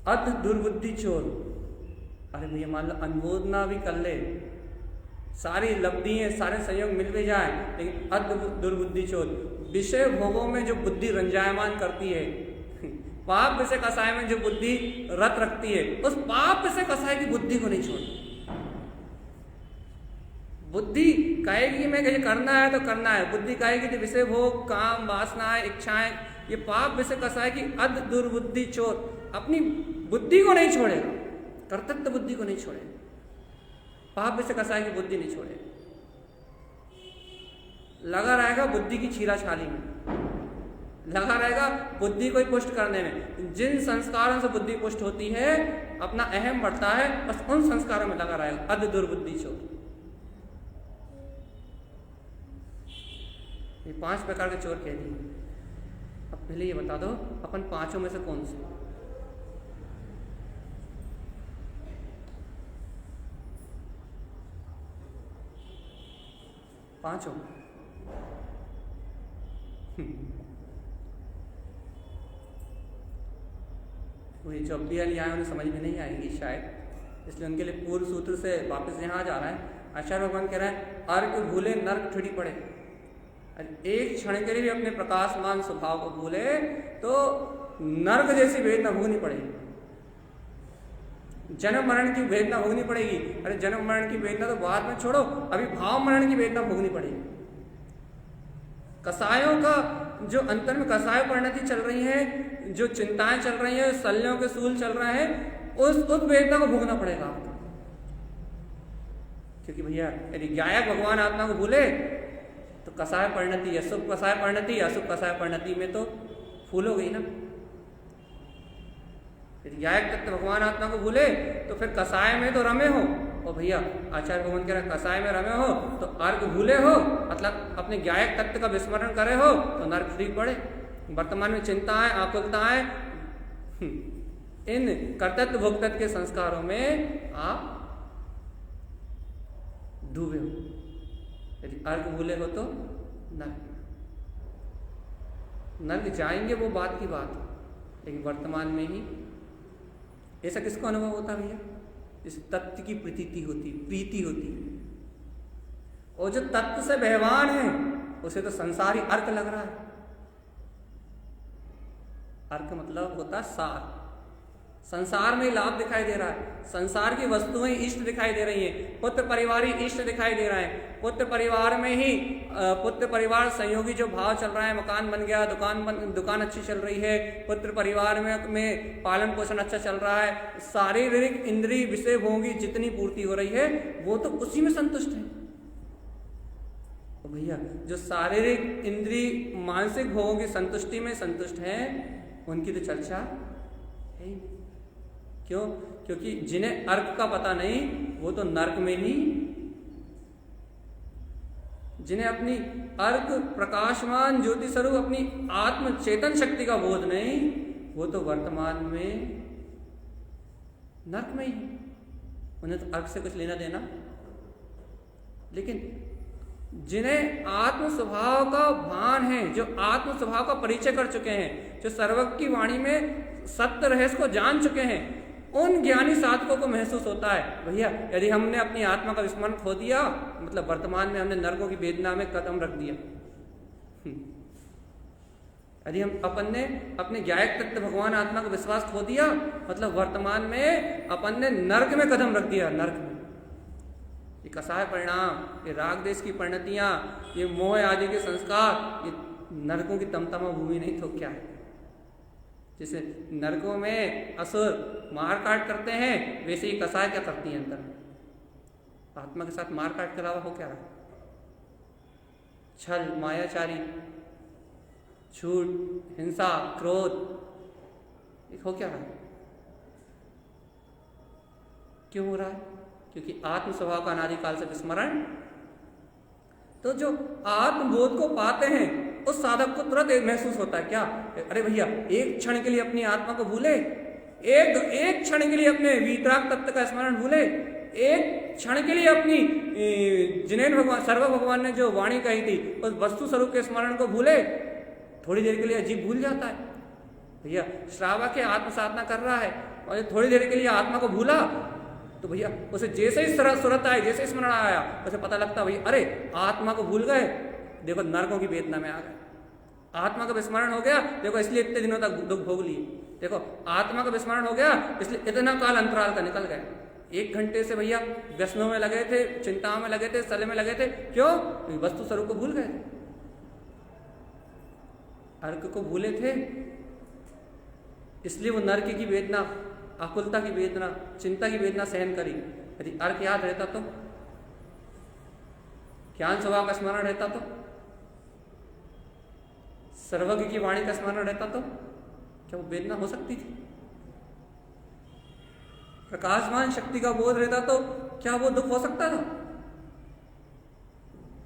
अध दुर्बुद्धि चोर, अरे भैया मान लो अनुमोदना भी कर ले, सारी लब्धियां सारे संयोग मिल भी जाए, लेकिन अध दुर्बुद्धि चोर विषय भोगों में जो बुद्धि रंजायमान करती है, पाप विषय कसाय में जो बुद्धि रत रखती है, उस पाप विषय कसाय की बुद्धि को नहीं छोड़ती। बुद्धि कहेगी मैं कहीं करना है तो करना है, बुद्धि कहेगी कि विषय भोग, काम, वासनाएं, इच्छाएं, ये पाप विषय कसाय की अध दुर्बुद्धि चोर अपनी बुद्धि को नहीं छोड़ेगा, कर्तव्य बुद्धि को नहीं छोड़ेगा, पाप विषय कसाय की बुद्धि नहीं छोड़ेगा, लगा रहेगा बुद्धि की छीला छाली में, लगा रहेगा बुद्धि को ही पुष्ट करने में। जिन संस्कारों से बुद्धि पुष्ट होती है, अपना अहम बढ़ता है, बस उन संस्कारों में लगा रहेगा। अध दुर्बुद्धि चोर। ये 5 प्रकार के चोर कह दिए। अब पहले ये बता दो अपन पांचों में से कौन से? पांचों? वही जो अब भी आए उन्हें समझ में नहीं आएगी शायद, इसलिए उनके लिए पूर्व सूत्र से वापस यहाँ जा रहा है। आचार्य भगवान कह रहे हैं अर्घ भूले नर्क ठुड़ी पड़े। एक क्षण के लिए भी अपने प्रकाशमान स्वभाव को भूले तो नर्क जैसी वेदना भोगनी पड़ेगी, जन्म मरण की वेदना भोगनी पड़ेगी। अरे जन्म मरण की वेदना तो बाद में छोड़ो, अभी भाव मरण की वेदना भोगनी पड़ेगी। कसायों का जो अंतर में कसाय परिणति चल रही है, जो चिंताएं चल रही है, शल्यों के सूल चल रहे हैं, उस वेदना को भोगना पड़ेगा आपको। क्योंकि भैया यदि ज्ञायक भगवान आत्मा को भूले तो कसाय परिणति, शुभ कसाय परिणति, अशुभ कसाय परिणति में तो फूल हो गई ना। यदि ज्ञायक तत्व भगवान आत्मा को भूले तो फिर कसाय में तो रमे हो। और भैया आचार्य भगवान कह रहे कसाय में रमे हो तो अर्घ भूले हो, मतलब अपने ज्ञायक तत्व का विस्मरण करे हो तो नर्क फ्री पड़े। वर्तमान में चिंताएं, आकुलताएं, इन कर्तव्य भोक्तत्व के संस्कारों में आप डूबे हो। यदि अर्घ भूले हो तो नर्क जाएंगे, वो बात की बात, लेकिन वर्तमान में ही ऐसा किसको अनुभव होता भैया? इस तत्व की प्रीति होती है, और जो तत्व से बहवान है उसे तो संसारी अर्क लग रहा है। अर्क मतलब होता है सार, संसार में लाभ दिखाई दे रहा है, संसार की वस्तुएं इष्ट दिखाई दे रही हैं, पुत्र परिवार ही इष्ट दिखाई दे रहा है, पुत्र परिवार में ही पुत्र परिवार संयोगी जो भाव चल रहा है, मकान बन गया, दुकान अच्छी चल रही है, पुत्र परिवार में पालन पोषण अच्छा चल रहा है, शारीरिक इंद्रिय विषय भोगी जितनी पूर्ति हो रही है वो तो उसी में संतुष्ट है। तो भैया जो शारीरिक इंद्रिय मानसिक भोगों की संतुष्टि में संतुष्ट है उनकी तो चर्चा है ही। क्यों? क्योंकि जिन्हें अर्क का पता नहीं वो तो नर्क में ही जिन्हें अपनी अर्क प्रकाशमान ज्योति स्वरूप अपनी आत्म चेतन शक्ति का बोध नहीं, वो तो वर्तमान में नर्क में ही, उन्हें तो अर्क से कुछ लेना देना। लेकिन जिन्हें आत्म स्वभाव का भान है, जो आत्म स्वभाव का परिचय कर चुके हैं, जो सर्वज्ञ की वाणी में सत्य रहस्य को जान चुके हैं, उन ज्ञानी साधकों को महसूस होता है भैया यदि हमने अपनी आत्मा का विस्मरण खो दिया, मतलब वर्तमान में हमने नरकों की वेदना में कदम रख दिया। यदि हम अपन ने अपने ज्ञायक तत्व भगवान आत्मा का विश्वास खो दिया, मतलब वर्तमान में अपन ने नर्क में कदम रख दिया। नर्क में ये कसाय परिणाम, ये राग देश की परिणतियां, ये मोह आदि के संस्कार, ये नरकों की तमतमा भूमि नहीं तो क्या है। जैसे नरकों में असुर मार काट करते हैं, वैसे ही कसाय क्या करती है अंदर, आत्मा के साथ मार काट के अलावा हो क्या रहा। छल, मायाचारी, झूठ, हिंसा, क्रोध, ये हो क्या रहा है। क्यों हो रहा है? क्योंकि आत्म स्वभाव का अनादिकाल से विस्मरण। तो जो आत्मबोध को पाते हैं उस साधक को तुरंत महसूस होता है क्या, अरे भैया एक क्षण के लिए अपनी आत्मा को भूले, एक क्षण के लिए अपने वीतराग तत्व का स्मरण भूले, एक क्षण के लिए अपनी जिनेन भगवान सर्व भगवान ने जो वाणी कही थी उस वस्तु स्वरूप के स्मरण को भूले, थोड़ी देर के लिए अजीब भूल जाता है। भैया श्रावक के आत्म साधना कर रहा है और थोड़ी देर के लिए आत्मा को भूला, तो भैया उसे जैसे ही सुरत आए, जैसे ही स्मरण आया, उसे पता लगता भैया अरे आत्मा को भूल गए, देखो नरकों की वेदना में आ गए। आत्मा का विस्मरण हो गया, देखो इसलिए इतने दिनों तक दुख भोग लिए। देखो आत्मा का विस्मरण हो गया, इसलिए इतना काल अंतराल का निकल गया। 1 घंटे से भैया व्यसनों में लगे थे, चिंताओं में लगे थे, सले में लगे थे। क्यों? वस्तु स्वरूप को भूल गए थे, अर्क को भूले थे, इसलिए वो नरक की वेदना, आकुलता की वेदना, चिंता की वेदना सहन करी। यदि अर्क याद रहता तो, ज्ञान स्वभाव का स्मरण रहता तो, सर्वज्ञ की वाणी का स्मरण रहता तो क्या वो वेदना हो सकती थी? प्रकाशमान शक्ति का बोध रहता तो क्या वो दुख हो सकता था?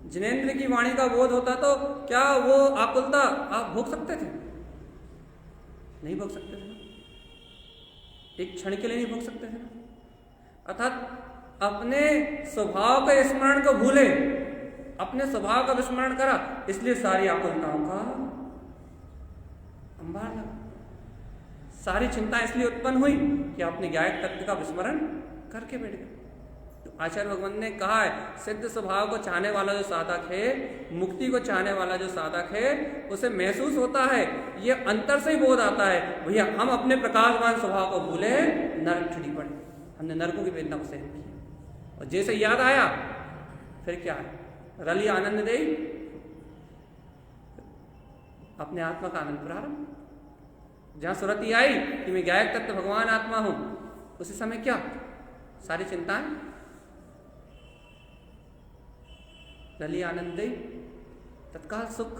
जिनेंद्र की वाणी का बोध होता तो क्या वो आकुलता आप भोग सकते थे? नहीं भोग सकते थे ना, एक क्षण के लिए नहीं भोग सकते थे ना। अर्थात अपने स्वभाव के स्मरण को भूले, अपने स्वभाव का विस्मरण करा, इसलिए सारी आकुलताओं का अंबार लगा, सारी चिंता इसलिए उत्पन्न हुई कि आपने ज्ञायक तत्व का विस्मरण करके बैठ गए। तो आचार्य भगवान ने कहा है सिद्ध स्वभाव को चाहने वाला जो साधक है, मुक्ति को चाहने वाला जो साधक है, उसे महसूस होता है, ये अंतर से ही बोध आता है भैया हम अपने प्रकाशवान स्वभाव को भूले, नरक छिड़ी पड़े, हमने नरकों की वेदना को सहन किया। और जैसे याद आया फिर क्या है, रली आनंद दे, अपने आत्मा का आनंद प्रारंभ। जहां सुरति आई कि मैं गायक तत्व भगवान आत्मा हूं, उसी समय क्या सारी चिंताएं रली आनंद दे, तत्काल सुख,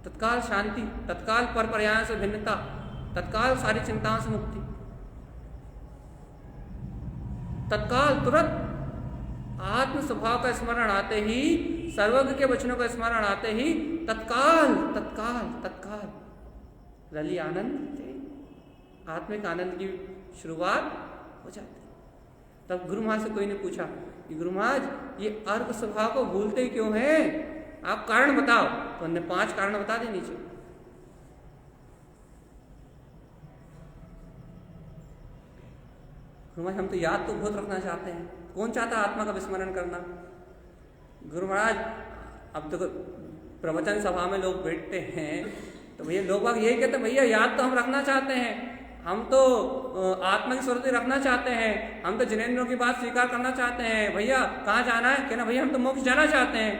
तत्काल शांति, तत्काल पर पर्यायों से भिन्नता, तत्काल सारी चिंताओं से मुक्ति, तत्काल तुरंत आत्म स्वभाव का स्मरण आते ही, सर्वज्ञ के वचनों का स्मरण आते ही तत्काल तत्काल तत्काल रली आनंद, आत्मिक आनंद की शुरुआत हो जाती। तब गुरु महाराज से कोई ने पूछा कि गुरु महाराज ये अर्क स्वभाव को भूलते ही क्यों हैं, आप कारण बताओ। तो उन्होंने 5 कारण बता दिए नीचे। गुरु महाराज हम तो याद तो बहुत रखना चाहते हैं, कौन चाहता आत्मा का विस्मरण करना। गुरु महाराज अब तो प्रवचन सभा में लोग बैठते हैं तो भैया लोग बाग यही कहते हैं भैया याद तो हम रखना चाहते हैं, हम तो आत्मा की स्मृति रखना चाहते हैं, हम तो जिनेंद्रों की बात स्वीकार करना चाहते हैं। भैया कहाँ जाना है? कहना भैया हम तो मोक्ष जाना चाहते हैं,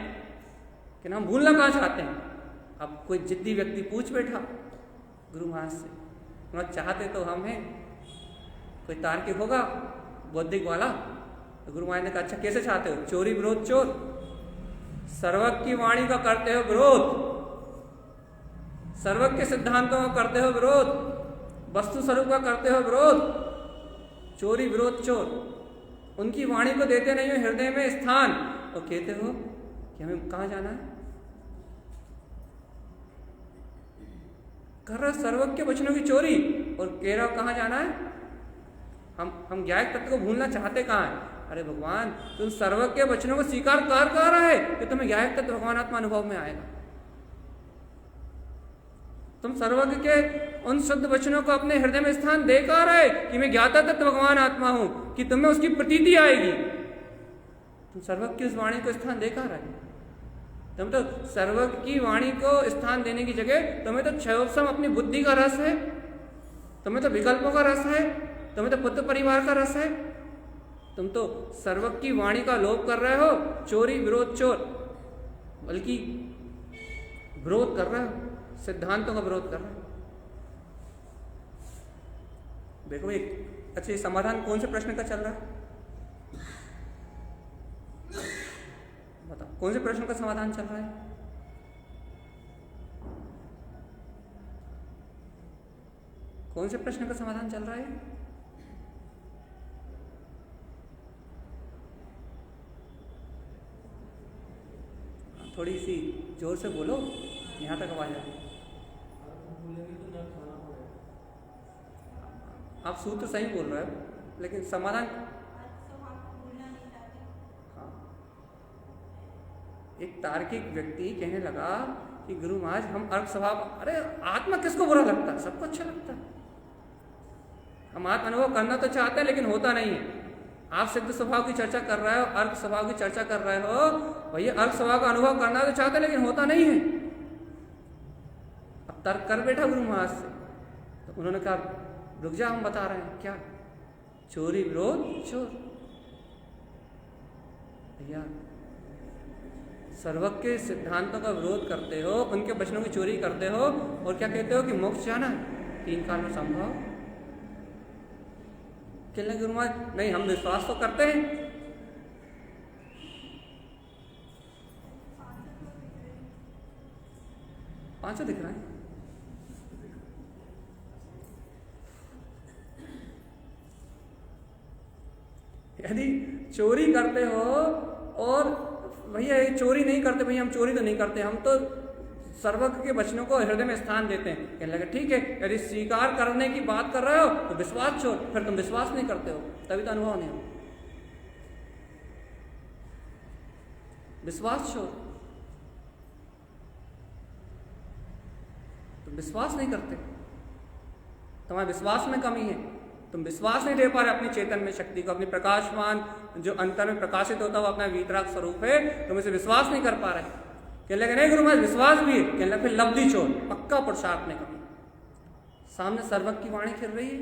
कहना हम भूलना कहाँ चाहते हैं। अब कोई जिद्दी व्यक्ति पूछ बैठा गुरु महाराज से, गुरु चाहते तो हम हैं, कोई तार्किक होगा बौद्धिक वाला। तो गुरु महाराज ने कहा अच्छा कैसे चाहते हो? चोरी विरोध चोर, सर्वज्ञ की वाणी का करते हो विरोध, सर्वज्ञ के सिद्धांतों का करते हो विरोध, वस्तु स्वरूप का करते हो विरोध, चोरी विरोध चोर, उनकी वाणी को देते नहीं हो हृदय में स्थान, और कहते हो कि हमें कहाँ जाना है। कर रहा सर्वज्ञ के वचनों की चोरी और कह रहा कहाँ जाना है। हम ज्ञायक तत्व को भूलना चाहते कहाँ है। अरे भगवान, तुम सर्वज्ञ के वचनों को स्वीकार कर रहा है कि तुम्हें ज्ञायक तत्व भगवान आत्मा अनुभव में आएगा। तुम सर्वज्ञ के उन शुद्ध वचनों को अपने हृदय में स्थान देकर है कि मैं ज्ञाता तत्व भगवान आत्मा हूं, कि तुम्हें उसकी प्रतीति आएगी। तुम सर्वज्ञ की उस वाणी को स्थान देकर है। तुम तो सर्वज्ञ की वाणी को स्थान देने की जगह तुम्हें तो क्षयोत्सम अपनी बुद्धि का रस है, तुम्हें तो विकल्पों का रस है, तुम्हें तो पुत्र परिवार का रस है। तुम तो सर्वज्ञ की वाणी का लोभ कर रहे हो, चोरी विरोध चोर, बल्कि विरोध कर रहे हो, सिद्धांतों का विरोध कर रहे हो। देखो एक अच्छा समाधान कौन से प्रश्न का चल रहा है, बताओ कौन से प्रश्न का समाधान चल रहा है। कौन से प्रश्न का समाधान चल रहा है। थोड़ी सी जोर से बोलो, यहाँ तक आवाज आ रही है। आप सूत्र सही बोल रहे हो, लेकिन समाधान हाँ। एक तार्किक व्यक्ति कहने लगा कि गुरु महाराज हम अर्क स्वभाव, अरे आत्मा किसको बुरा लगता है, सबको अच्छा लगता है। हम आत्म अनुभव करना तो चाहते हैं लेकिन होता नहीं है। आप सिद्ध स्वभाव की चर्चा कर रहे हो, अर्क स्वभाव की चर्चा कर रहे हो, भैया अर्क स्वभाव का अनुभव करना तो चाहते हैं लेकिन होता नहीं है। अब तर्क कर बैठा गुरु महाराज से, तो उन्होंने कहा रुक जा, हम बता रहे हैं क्या। चोरी विरोध चोर, भैया सर्वज्ञ के सिद्धांतों का विरोध करते हो, उनके वचनों की चोरी करते हो, और क्या कहते हो कि मोक्ष जाना है 3 काल में संभव। कहने गुरु महाराज नहीं, हम विश्वास तो करते हैं। पांचों दिख रहा है। यदि चोरी करते हो और भैया ये चोरी नहीं करते, भैया हम चोरी तो नहीं करते, हम तो सर्वज्ञ के वचनों को हृदय में स्थान देते हैं। कहने लगे ठीक है, यदि स्वीकार करने की बात कर रहे हो तो विश्वास छोड़, फिर तुम विश्वास नहीं करते हो, तभी तो अनुभव नहीं हो। विश्वास छोड़, तुम विश्वास नहीं करते, तुम्हारे विश्वास में कमी है। तुम विश्वास नहीं दे पा रहे अपनी चेतन में शक्ति को, अपनी प्रकाशमान जो अंतर में प्रकाशित होता हुआ अपना वीतराग स्वरूप है, तुम इसे विश्वास नहीं कर पा रहे। कहने लगे नहीं गुरु महाराज विश्वास भी है। कहने लगे फिर लब्धि छोड़, पक्का पुरुषार्थ में कमी। सामने सर्वज्ञ की वाणी फिर रही है।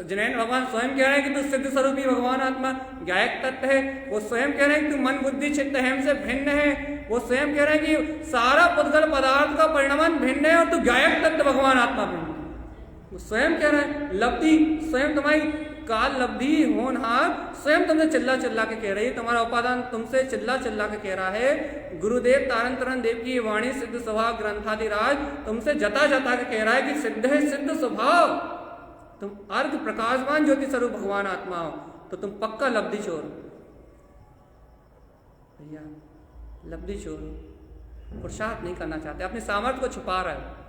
जिनेन्द्र भगवान स्वयं कह रहे हैं कि तू सिद्ध स्वरूपी भगवान आत्मा ज्ञायक तत्व है। वो स्वयं कह रहे हैं कि तू मन बुद्धि चित्त अहम से भिन्न है। वो स्वयं कह रहे हैं कि सारा पुद्गल पदार्थ का परिणाम भिन्न है और तू ज्ञायक तत्व भगवान आत्मा भिन्न है। वो स्वयं कह रहे हैं लब्धि, स्वयं तुम्हारी काल लब्धि होनहार स्वयं तुमसे चिल्ला चिल्ला के कह रही है, तुम्हारा उपादान तुमसे चिल्ला चिल्ला के कह रहा है। गुरुदेव तारण तरण देव की वाणी सिद्ध स्वभाव ग्रंथाधिराज तुमसे जता जता के कह रहा है कि सिद्ध है सिद्ध स्वभाव, तुम अर्घ प्रकाशवान ज्योति स्वरूप भगवान आत्मा हो, तो तुम पक्का लब्धि चोर। भैया लब्धि चोर, पुरुषार्थ नहीं करना चाहते, अपने सामर्थ्य को छुपा रहे हो।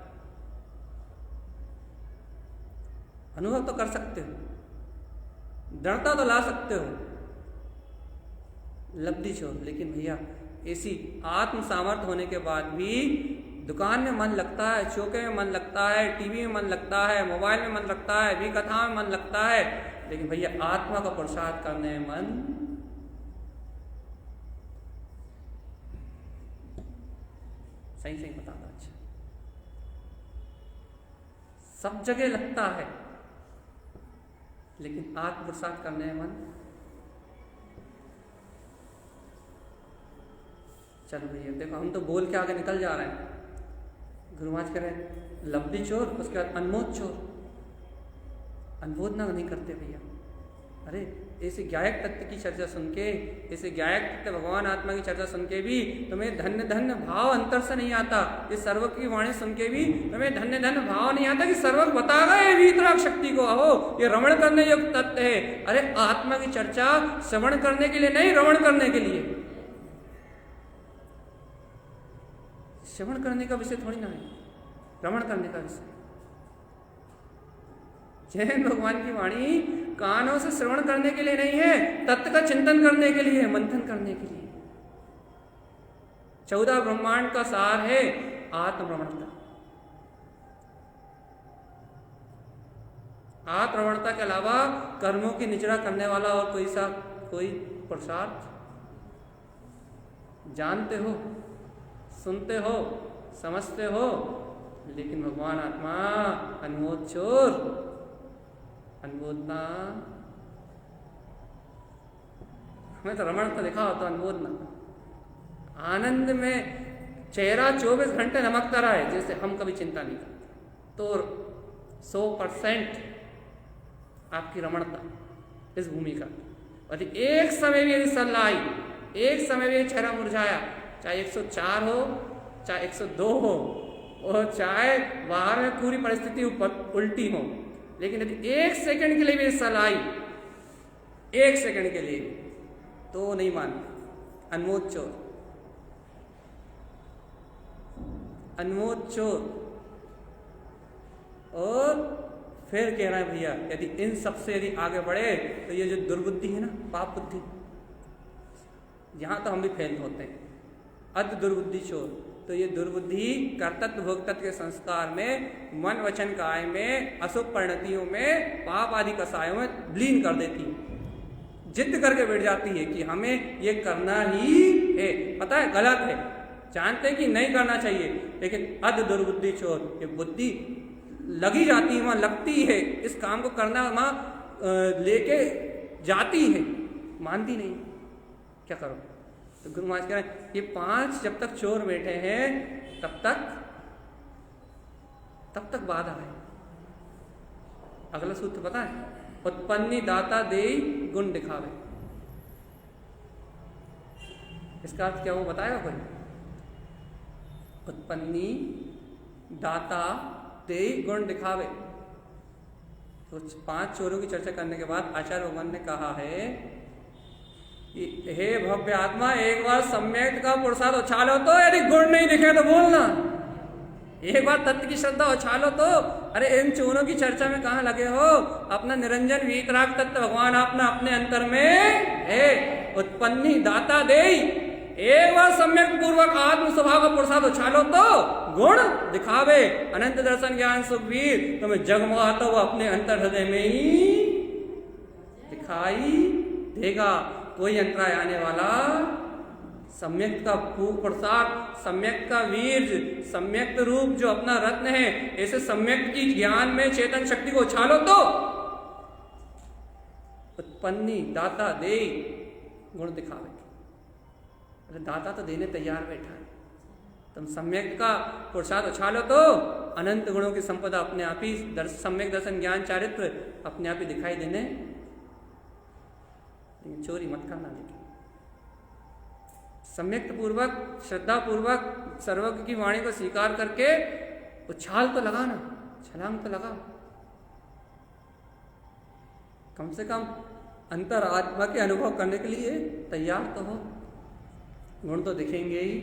अनुभव तो कर सकते हो, दृढ़ता तो ला सकते हो, लब्धि छोड़। लेकिन भैया ऐसी आत्म सामर्थ्य होने के बाद भी दुकान में मन लगता है, चौके में मन लगता है, टीवी में मन लगता है, मोबाइल में मन लगता है, भी कथा में मन लगता है, लेकिन भैया आत्मा का पुरुषार्थ करने में मन सही सही बताता। अच्छा सब जगह लगता है लेकिन आत्म पुरुषार्थ करने में मन, चलो भैया देखो हम तो बोल के आगे निकल जा रहे हैं। गुरु महाराज कह रहे हैं लब्धि चोर, उसके बाद अनमोद चोर। अनमोद ना नहीं करते भैया। अरे ऐसे ज्ञायक तत्व की चर्चा सुन के, ऐसे ज्ञायक तत्व भगवान आत्मा की चर्चा सुन के भी तुम्हें धन्य धन्य भाव अंतर से नहीं आता। इस सर्वज्ञ की वाणी सुन के भी तुम्हें धन्य धन्य भाव नहीं आता कि सर्वज्ञ बता गए वीतराग शक्ति को, अहो ये रमण करने योग्य तत्व है। अरे आत्मा की चर्चा श्रवण करने के लिए नहीं, रमण करने के लिए। श्रवण करने का विषय थोड़ी ना है, रमण करने का विषय। जैन भगवान की वाणी कानों से श्रवण करने के लिए नहीं है, तत्व का चिंतन करने के लिए, मंथन करने के लिए। 14 ब्रह्मांड का सार है आत्मरमणता। आत्मरमणता के अलावा कर्मों की निचरा करने वाला और कोई पुरुषार्थ जानते हो, सुनते हो, समझते हो, लेकिन भगवान आत्मा अनमोद चोर, अनबोधना। हमें तो रमण को देखा होता, अनबोधना आनंद में चेहरा 24 घंटे नमकता रहा है, जैसे हम कभी चिंता नहीं करते। तो 100% आपकी रमणता इस भूमि का। और एक समय भी यदि सल्ला आई, एक समय भी चेहरा मुरझाया, चाहे 104 हो, चाहे 102 हो, और चाहे बाहर में पूरी परिस्थिति उल्टी हो, लेकिन यदि 1 सेकंड के लिए भी सल्ला आई, 1 सेकंड के लिए, तो नहीं मानते। अनमोद चोर, अनमोद चोर। और फिर कह रहा है भैया, यदि इन सबसे यदि आगे बढ़े तो ये जो दुर्बुद्धि है ना, पाप बुद्धि, यहां तो हम भी फेल होते हैं। अध दुर्बुद्धि चोर, तो ये दुर्बुद्धि कर्तव्य भोक्तत्व के संस्कार में, मन वचन काय में, अशुभ परिणतियों में, पाप आदि कसायों में लीन कर देती है। जिद करके बैठ जाती है कि हमें ये करना ही है। पता है गलत है, जानते हैं कि नहीं करना चाहिए, लेकिन अध दुर्बुद्धि चोर, ये बुद्धि लगी जाती है, वहां लगती है, इस काम को करना वहां लेके जाती है, मानती नहीं। क्या करो? तो गुरु महाराज कह रहे हैं ये 5 जब तक चोर बैठे हैं तब तक बाधा है। अगला सूत्र पता है? उत्पन्नी दाता देई गुण दिखावे। इसका अर्थ क्या वो बताएगा कोई? उत्पन्नी दाता देई गुण दिखावे। तो 5 चोरों की चर्चा करने के बाद आचार्य भगवान ने कहा है कि हे भव्य आत्मा, एक बार सम्यक का पुरुषार्थ उछालो तो, यदि गुण नहीं दिखे तो बोलना। एक बार तत्व की श्रद्धा उछालो तो। अरे इन चोरों की चर्चा में कहाँ लगे हो? अपना निरंजन वीतराग तत्व भगवान अपना अपने अंतर में है। उत्पन्नी दाता देई, एक बार सम्यक पूर्वक आत्म स्वभाव का पुरुषार्थ उछालो तो गुण दिखावे। अनंत दर्शन ज्ञान सुखवीर तुम्हें जगमगाता हुआ अपने अंतर हृदय में ही दिखाई देगा। कोई अंतराय आने वाला, सम्यक का पुरुषार्थ, सम्यक का वीर, सम्यक रूप जो अपना रत्न है, ऐसे सम्यक की ज्ञान में चेतन शक्ति को उछालो तो उत्पन्नी दाता दे गुण दिखावे। अरे दाता तो देने तैयार बैठा है, तुम सम्यक का पुरुषार्थ उछालो तो अनंत गुणों की संपदा अपने आप ही, सम्यक दर्शन ज्ञान चारित्र अपने आप ही दिखाई देने। लेकिन चोरी मत करना। लेकिन सम्यक पूर्वक, श्रद्धा पूर्वक सर्वज्ञ की वाणी को स्वीकार करके उछाल तो लगा ना, छलांग तो लगा। कम से कम अंतर आत्मा के अनुभव करने के लिए तैयार तो हो। गुण तो दिखेंगे ही।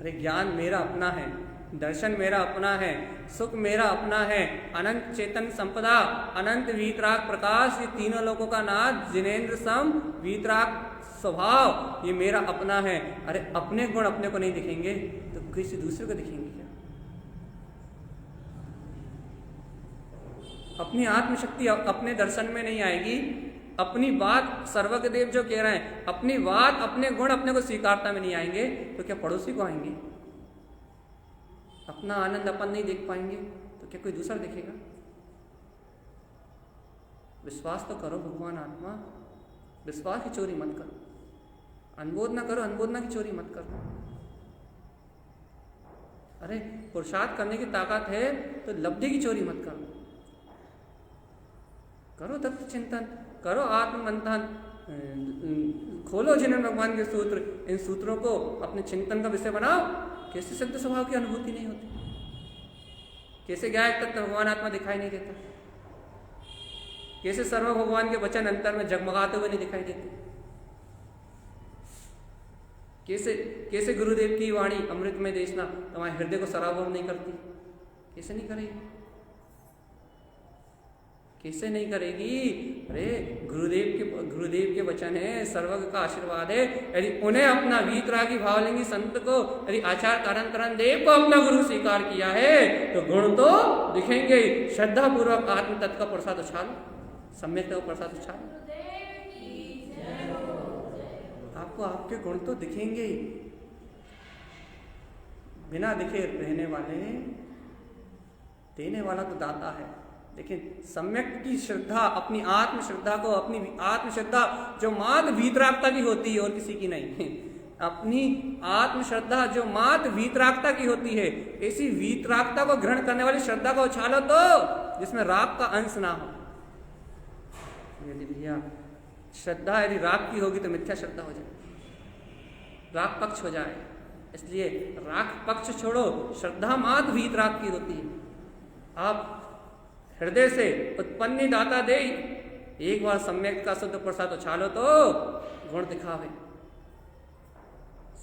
अरे ज्ञान मेरा अपना है, दर्शन मेरा अपना है, सुख मेरा अपना है, अनंत चेतन संपदा, अनंत वीतराग प्रकाश, ये तीनों लोगों का नाथ, जिनेन्द्र सम वीतराग स्वभाव, ये मेरा अपना है। अरे अपने गुण अपने को नहीं दिखेंगे तो किसी दूसरे को दिखेंगे क्या? अपनी आत्मशक्ति अपने दर्शन में नहीं आएगी। अपनी बात, सर्वज्ञ देव जो कह रहे हैं, अपनी बात, अपने गुण अपने को स्वीकारता में नहीं आएंगे तो क्या पड़ोसी को आएंगे? अपना आनंद अपन नहीं देख पाएंगे तो क्या कोई दूसरा देखेगा? विश्वास तो करो भगवान आत्मा, विश्वास की चोरी मत करो। अनबोधना करो, अनबोधना की चोरी मत करो। अरे पुरुषार्थ करने की ताकत है तो लब्धि की चोरी मत करो। करो तत्व चिंतन, करो आत्म मंथन, खोलो जिन्हें भगवान के सूत्र, इन सूत्रों को अपने चिंतन का विषय बनाओ। कैसे सिद्ध स्वभाव की अनुभूति नहीं होती? कैसे ज्ञायक तत्व भगवान आत्मा दिखाई नहीं देता? कैसे सर्व भगवान के वचन अंतर में जगमगाते हुए नहीं दिखाई देते? कैसे कैसे गुरुदेव की वाणी अमृत में देशना तुम्हारे हृदय को सराबोर नहीं करती? कैसे नहीं करेगी? कैसे नहीं करेगी? अरे गुरुदेव के वचन है, सर्वज्ञ का आशीर्वाद है। यदि उन्हें अपना वीतरागी भावलिंगी संत को, यदि आचार्य तरन तरन देव को अपना गुरु स्वीकार किया है तो गुण तो दिखेंगे। श्रद्धा पूर्वक आत्म तत्व का प्रसाद उछालो, सम्यक का प्रसाद उछालो, आपको आपके गुण तो दिखेंगे। बिना दिखे रहने वाले, देने वाला तो दाता है, लेकिन सम्यक की श्रद्धा, अपनी आत्म श्रद्धा को, अपनी आत्म श्रद्धा जो मात्र वीतरागता की होती है और किसी की नहीं, अपनी आत्म श्रद्धा जो मात्र वीतरागता की होती है, ऐसी वीतरागता को ग्रहण करने वाली श्रद्धा को उछालो तो जिसमें राग का अंश ना हो। यदि भैया श्रद्धा यदि राग की होगी तो मिथ्या श्रद्धा हो जाए, राग पक्ष हो जाए। इसलिए राग पक्ष छोड़ो, श्रद्धा मात्र वीतराग की होती है। आप हृदय से उत्पन्न दाता दे, एक बार सम्यक का शुद्ध प्रसाद उछालो तो गुण दिखावे।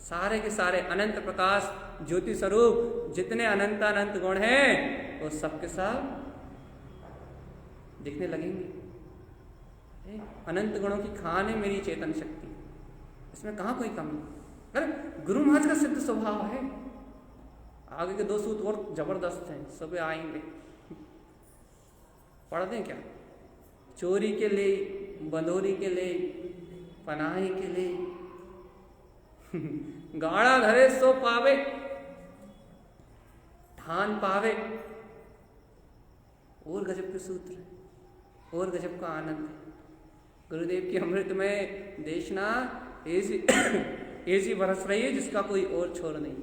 सारे के सारे अनंत प्रकाश ज्योति स्वरूप जितने अनंत अनंत गुण हैं वो सबके सब दिखने लगेंगे। अनंत गुणों की खान है मेरी चेतन शक्ति, इसमें कहाँ कोई कमी? अरे गुरु महाराज का सिद्ध स्वभाव है। आगे के 2 सूत्र और जबरदस्त हैं, सुबह आएंगे, पढ़ दें क्या? चोरी के लिए, बंदोरी के लिए, पनाही के लिए, गाड़ा धरे सो पावे, ठान पावे। और गजब के सूत्र, और गजब का आनंद है। गुरुदेव की अमृत में देशना ऐसी बरस रही है जिसका कोई और छोर नहीं।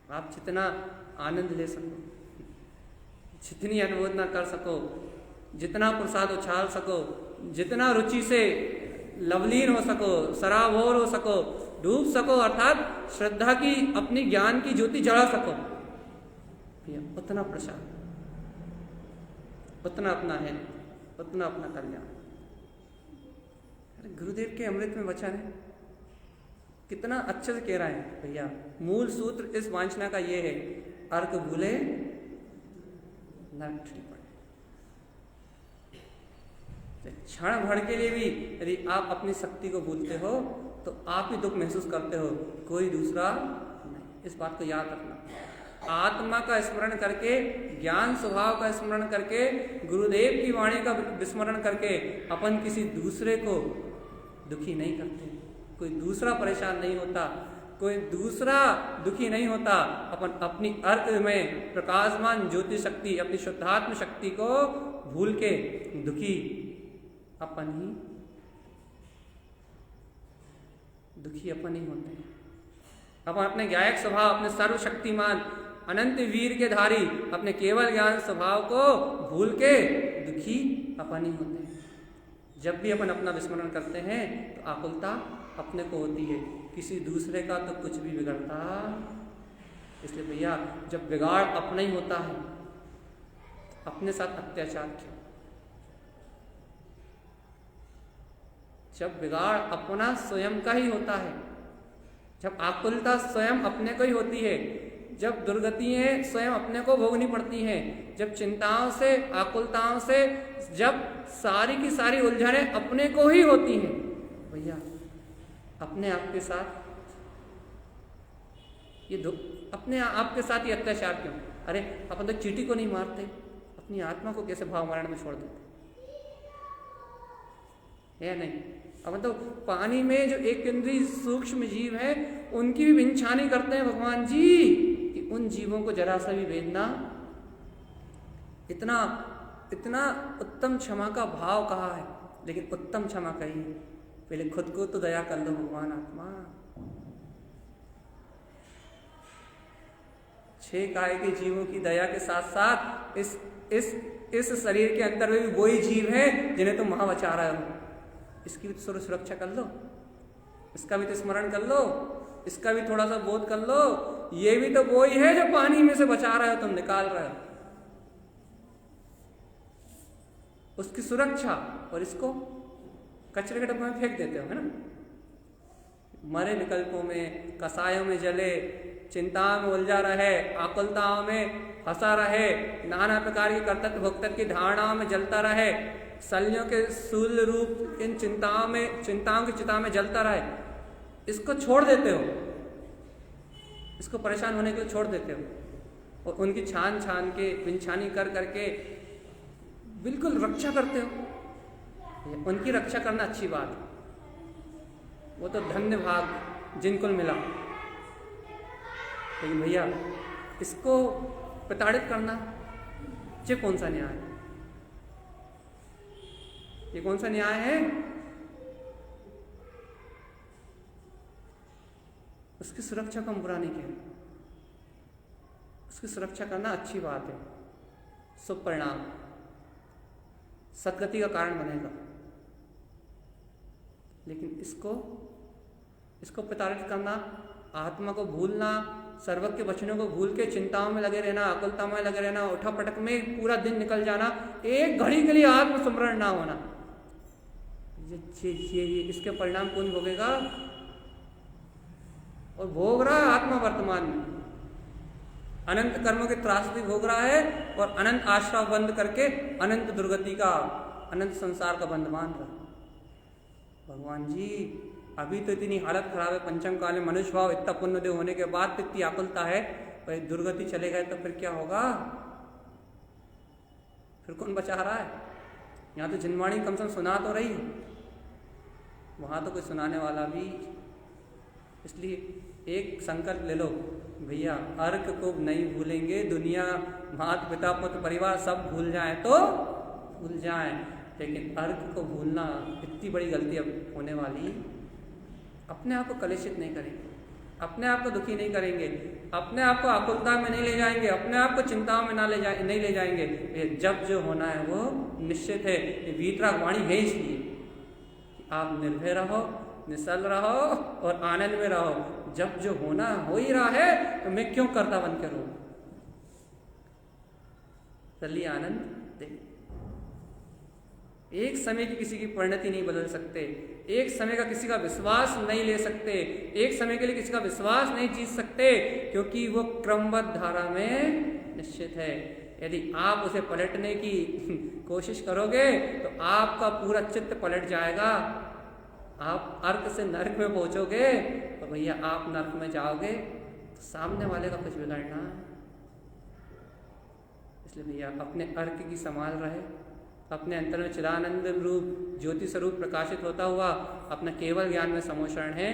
आप जितना आनंद ले सको, जितनी अनुमोदना कर सको, जितना प्रसाद उछाल सको, जितना रुचि से लवलीन हो सको, सराबोर हो सको, डूब सको, अर्थात श्रद्धा की अपनी ज्ञान की ज्योति जला सको, उतना प्रसाद, उतना अपना है, उतना अपना कल्याण। अरे गुरुदेव के अमृत में वचन है, कितना अच्छे से कह रहा है भैया। मूल सूत्र इस वांछना का ये है, अर्क भूले नरक पड़े। क्षण भर के लिए भी यदि आप अपनी शक्ति को भूलते हो तो आप ही दुख महसूस करते हो, कोई दूसरा नहीं। इस बात को याद रखना। आत्मा का स्मरण करके, ज्ञान स्वभाव का स्मरण करके, गुरुदेव की वाणी का विस्मरण करके अपन किसी दूसरे को दुखी नहीं करते, कोई दूसरा परेशान नहीं होता, कोई दूसरा दुखी नहीं होता। अपन अपनी अर्क में प्रकाशमान ज्योति शक्ति, अपनी शुद्धात्म शक्ति को भूल के दुखी अपन ही होते हैं। अपन अपने गायक स्वभाव, अपने सर्वशक्तिमान अनंत वीर के धारी, अपने केवल ज्ञान स्वभाव को भूल के दुखी अपन ही होते हैं। जब भी अपन अपना विस्मरण करते हैं तो आकुलता अपने को होती है, किसी दूसरे का तो कुछ भी बिगड़ता। इसलिए भैया जब बिगाड़ अपना ही होता है, अपने साथ अत्याचार क्यों? जब बिगाड़ अपना स्वयं का ही होता है, जब आकुलता स्वयं अपने को ही होती है, जब दुर्गतियां स्वयं अपने को भोगनी पड़ती हैं, जब चिंताओं से, आकुलताओं से, जब सारी की सारी उलझनें अपने को ही होती हैं, भैया अपने आप के साथ ये अपने आप के साथ ये अत्याचार क्यों? अरे अपन तो चींटी को नहीं मारते, अपनी आत्मा को कैसे भाव मरण में छोड़ देते है? नहीं, अपन तो पानी में जो एक इंद्रिय सूक्ष्म जीव है उनकी भी विंछानी करते हैं भगवान जी कि उन जीवों को जरा सा भी वेदना। इतना इतना उत्तम क्षमा का भाव कहा है, लेकिन उत्तम क्षमा कही है, पहले खुद को तो दया कर लो भगवान आत्मा। 6 काय के जीवों की दया के साथ साथ इस शरीर के अंदर में भी वही जीव है जिन्हें तुम वहां बचा रहे हो। इसकी भी तो सुरक्षा कर लो, इसका भी तो स्मरण कर लो, इसका भी थोड़ा सा बोध कर लो। ये भी तो वही है जो पानी में से बचा रहे हो, तुम निकाल रहे हो उसकी सुरक्षा, और इसको कचरे के डब्बे में फेंक देते हो, है ना? मरे विकल्पों में, कसायों में जले, चिंताओं में उलझा रहे, आकुलताओं में फंसा रहे, नाना प्रकार की कर्तव्य भोक्तव्य की धारणाओं में जलता रहे, सलियों के सूल रूप इन चिंताओं की चिता में जलता रहे, इसको छोड़ देते हो, इसको परेशान होने के लिए छोड़ देते हो और उनकी छान छान के विंछानी कर करके बिल्कुल रक्षा करते हो। उनकी रक्षा करना अच्छी बात है, वो तो धन्य भाग जिनको मिला। लेकिन भैया इसको प्रताड़ित करना, ये कौन सा न्याय है? ये कौन सा न्याय है? उसकी सुरक्षा को हम बुरा नहीं कह रहे, उसकी सुरक्षा करना अच्छी बात है, शुभ परिणाम, सदगति का कारण बनेगा। लेकिन इसको प्रताड़ित करना, आत्मा को भूलना, सर्वज्ञ के वचनों को भूल के चिंताओं में लगे रहना, आकुलता में लगे रहना, उठा पटक में पूरा दिन निकल जाना, एक घड़ी के लिए आत्मस्मरण ना होना, ये इसके परिणाम कौन भोगेगा? और भोग रहा है आत्मा वर्तमान में, अनंत कर्मों के त्रासदी भोग रहा है और अनंत आश्रय बंद करके अनंत दुर्गति का, अनंत संसार का बंध मान रहा। भगवान जी अभी तो इतनी हालत खराब है, पंचम काल में मनुष्य भाव इतना पुण्यदेव होने के बाद तो इतनी आकुलता है, पर दुर्गति चले गए तो फिर क्या होगा? फिर कौन बचा रहा है? यहाँ तो जिनवाणी कम से कम सुना तो रही है, वहां तो कोई सुनाने वाला भी। इसलिए एक संकल्प ले लो भैया, अर्क को नहीं भूलेंगे, दुनिया माता पिता पुत्र परिवार सब भूल जाए तो भूल जाए, लेकिन अर्क को भूलना इतनी बड़ी गलती अब होने वाली। अपने आप को कलेशित नहीं करेंगे, अपने आप को दुखी नहीं करेंगे, अपने आप को आकुलता में नहीं ले जाएंगे, अपने आप को चिंताओं में नहीं ले जाएंगे। ये जब जो होना है वो निश्चित है। ये वीतराग वाणी है इसलिए कि आप निर्भय रहो, निश्चल रहो और आनंद में रहो। जब जो होना हो ही रहा है तो मैं क्यों कर्ता बन के रहूं? चलिए आनंद देख। एक समय की किसी की परिणति नहीं बदल सकते, एक समय का किसी का विश्वास नहीं ले सकते, एक समय के लिए किसी का विश्वास नहीं जीत सकते, क्योंकि वो क्रमबद्ध धारा में निश्चित है। यदि आप उसे पलटने की कोशिश करोगे तो आपका पूरा चित्त पलट जाएगा। आप अर्क से नरक में पहुंचोगे तो भैया आप नरक में जाओगे तो सामने वाले का कुछ बिगड़ना है। इसलिए भैया अपने अर्क की संभाल रहे, अपने अंतर में चिदानंद रूप ज्योति स्वरूप प्रकाशित होता हुआ अपना केवल ज्ञान में समोषण है,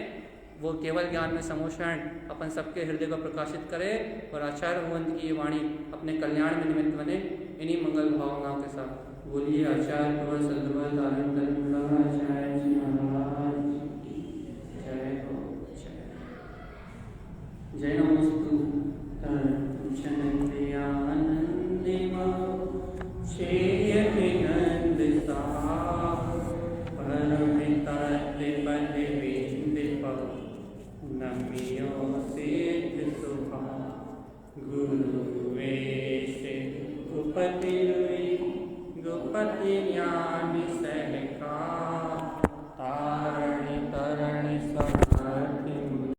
वो केवल ज्ञान में समोषण अपन सबके हृदय को प्रकाशित करे और आचार्य भगवंत की ये वाणी अपने कल्याण में निमित्त बने। इन्हीं मंगल भावनाओं के साथ बोलिए आचार्य प्रवर सद्गुरु आनंद आचार्य जी महाराज की जय हो। जय नमोस्तु गुरुवेश गुपति ज्ञान सह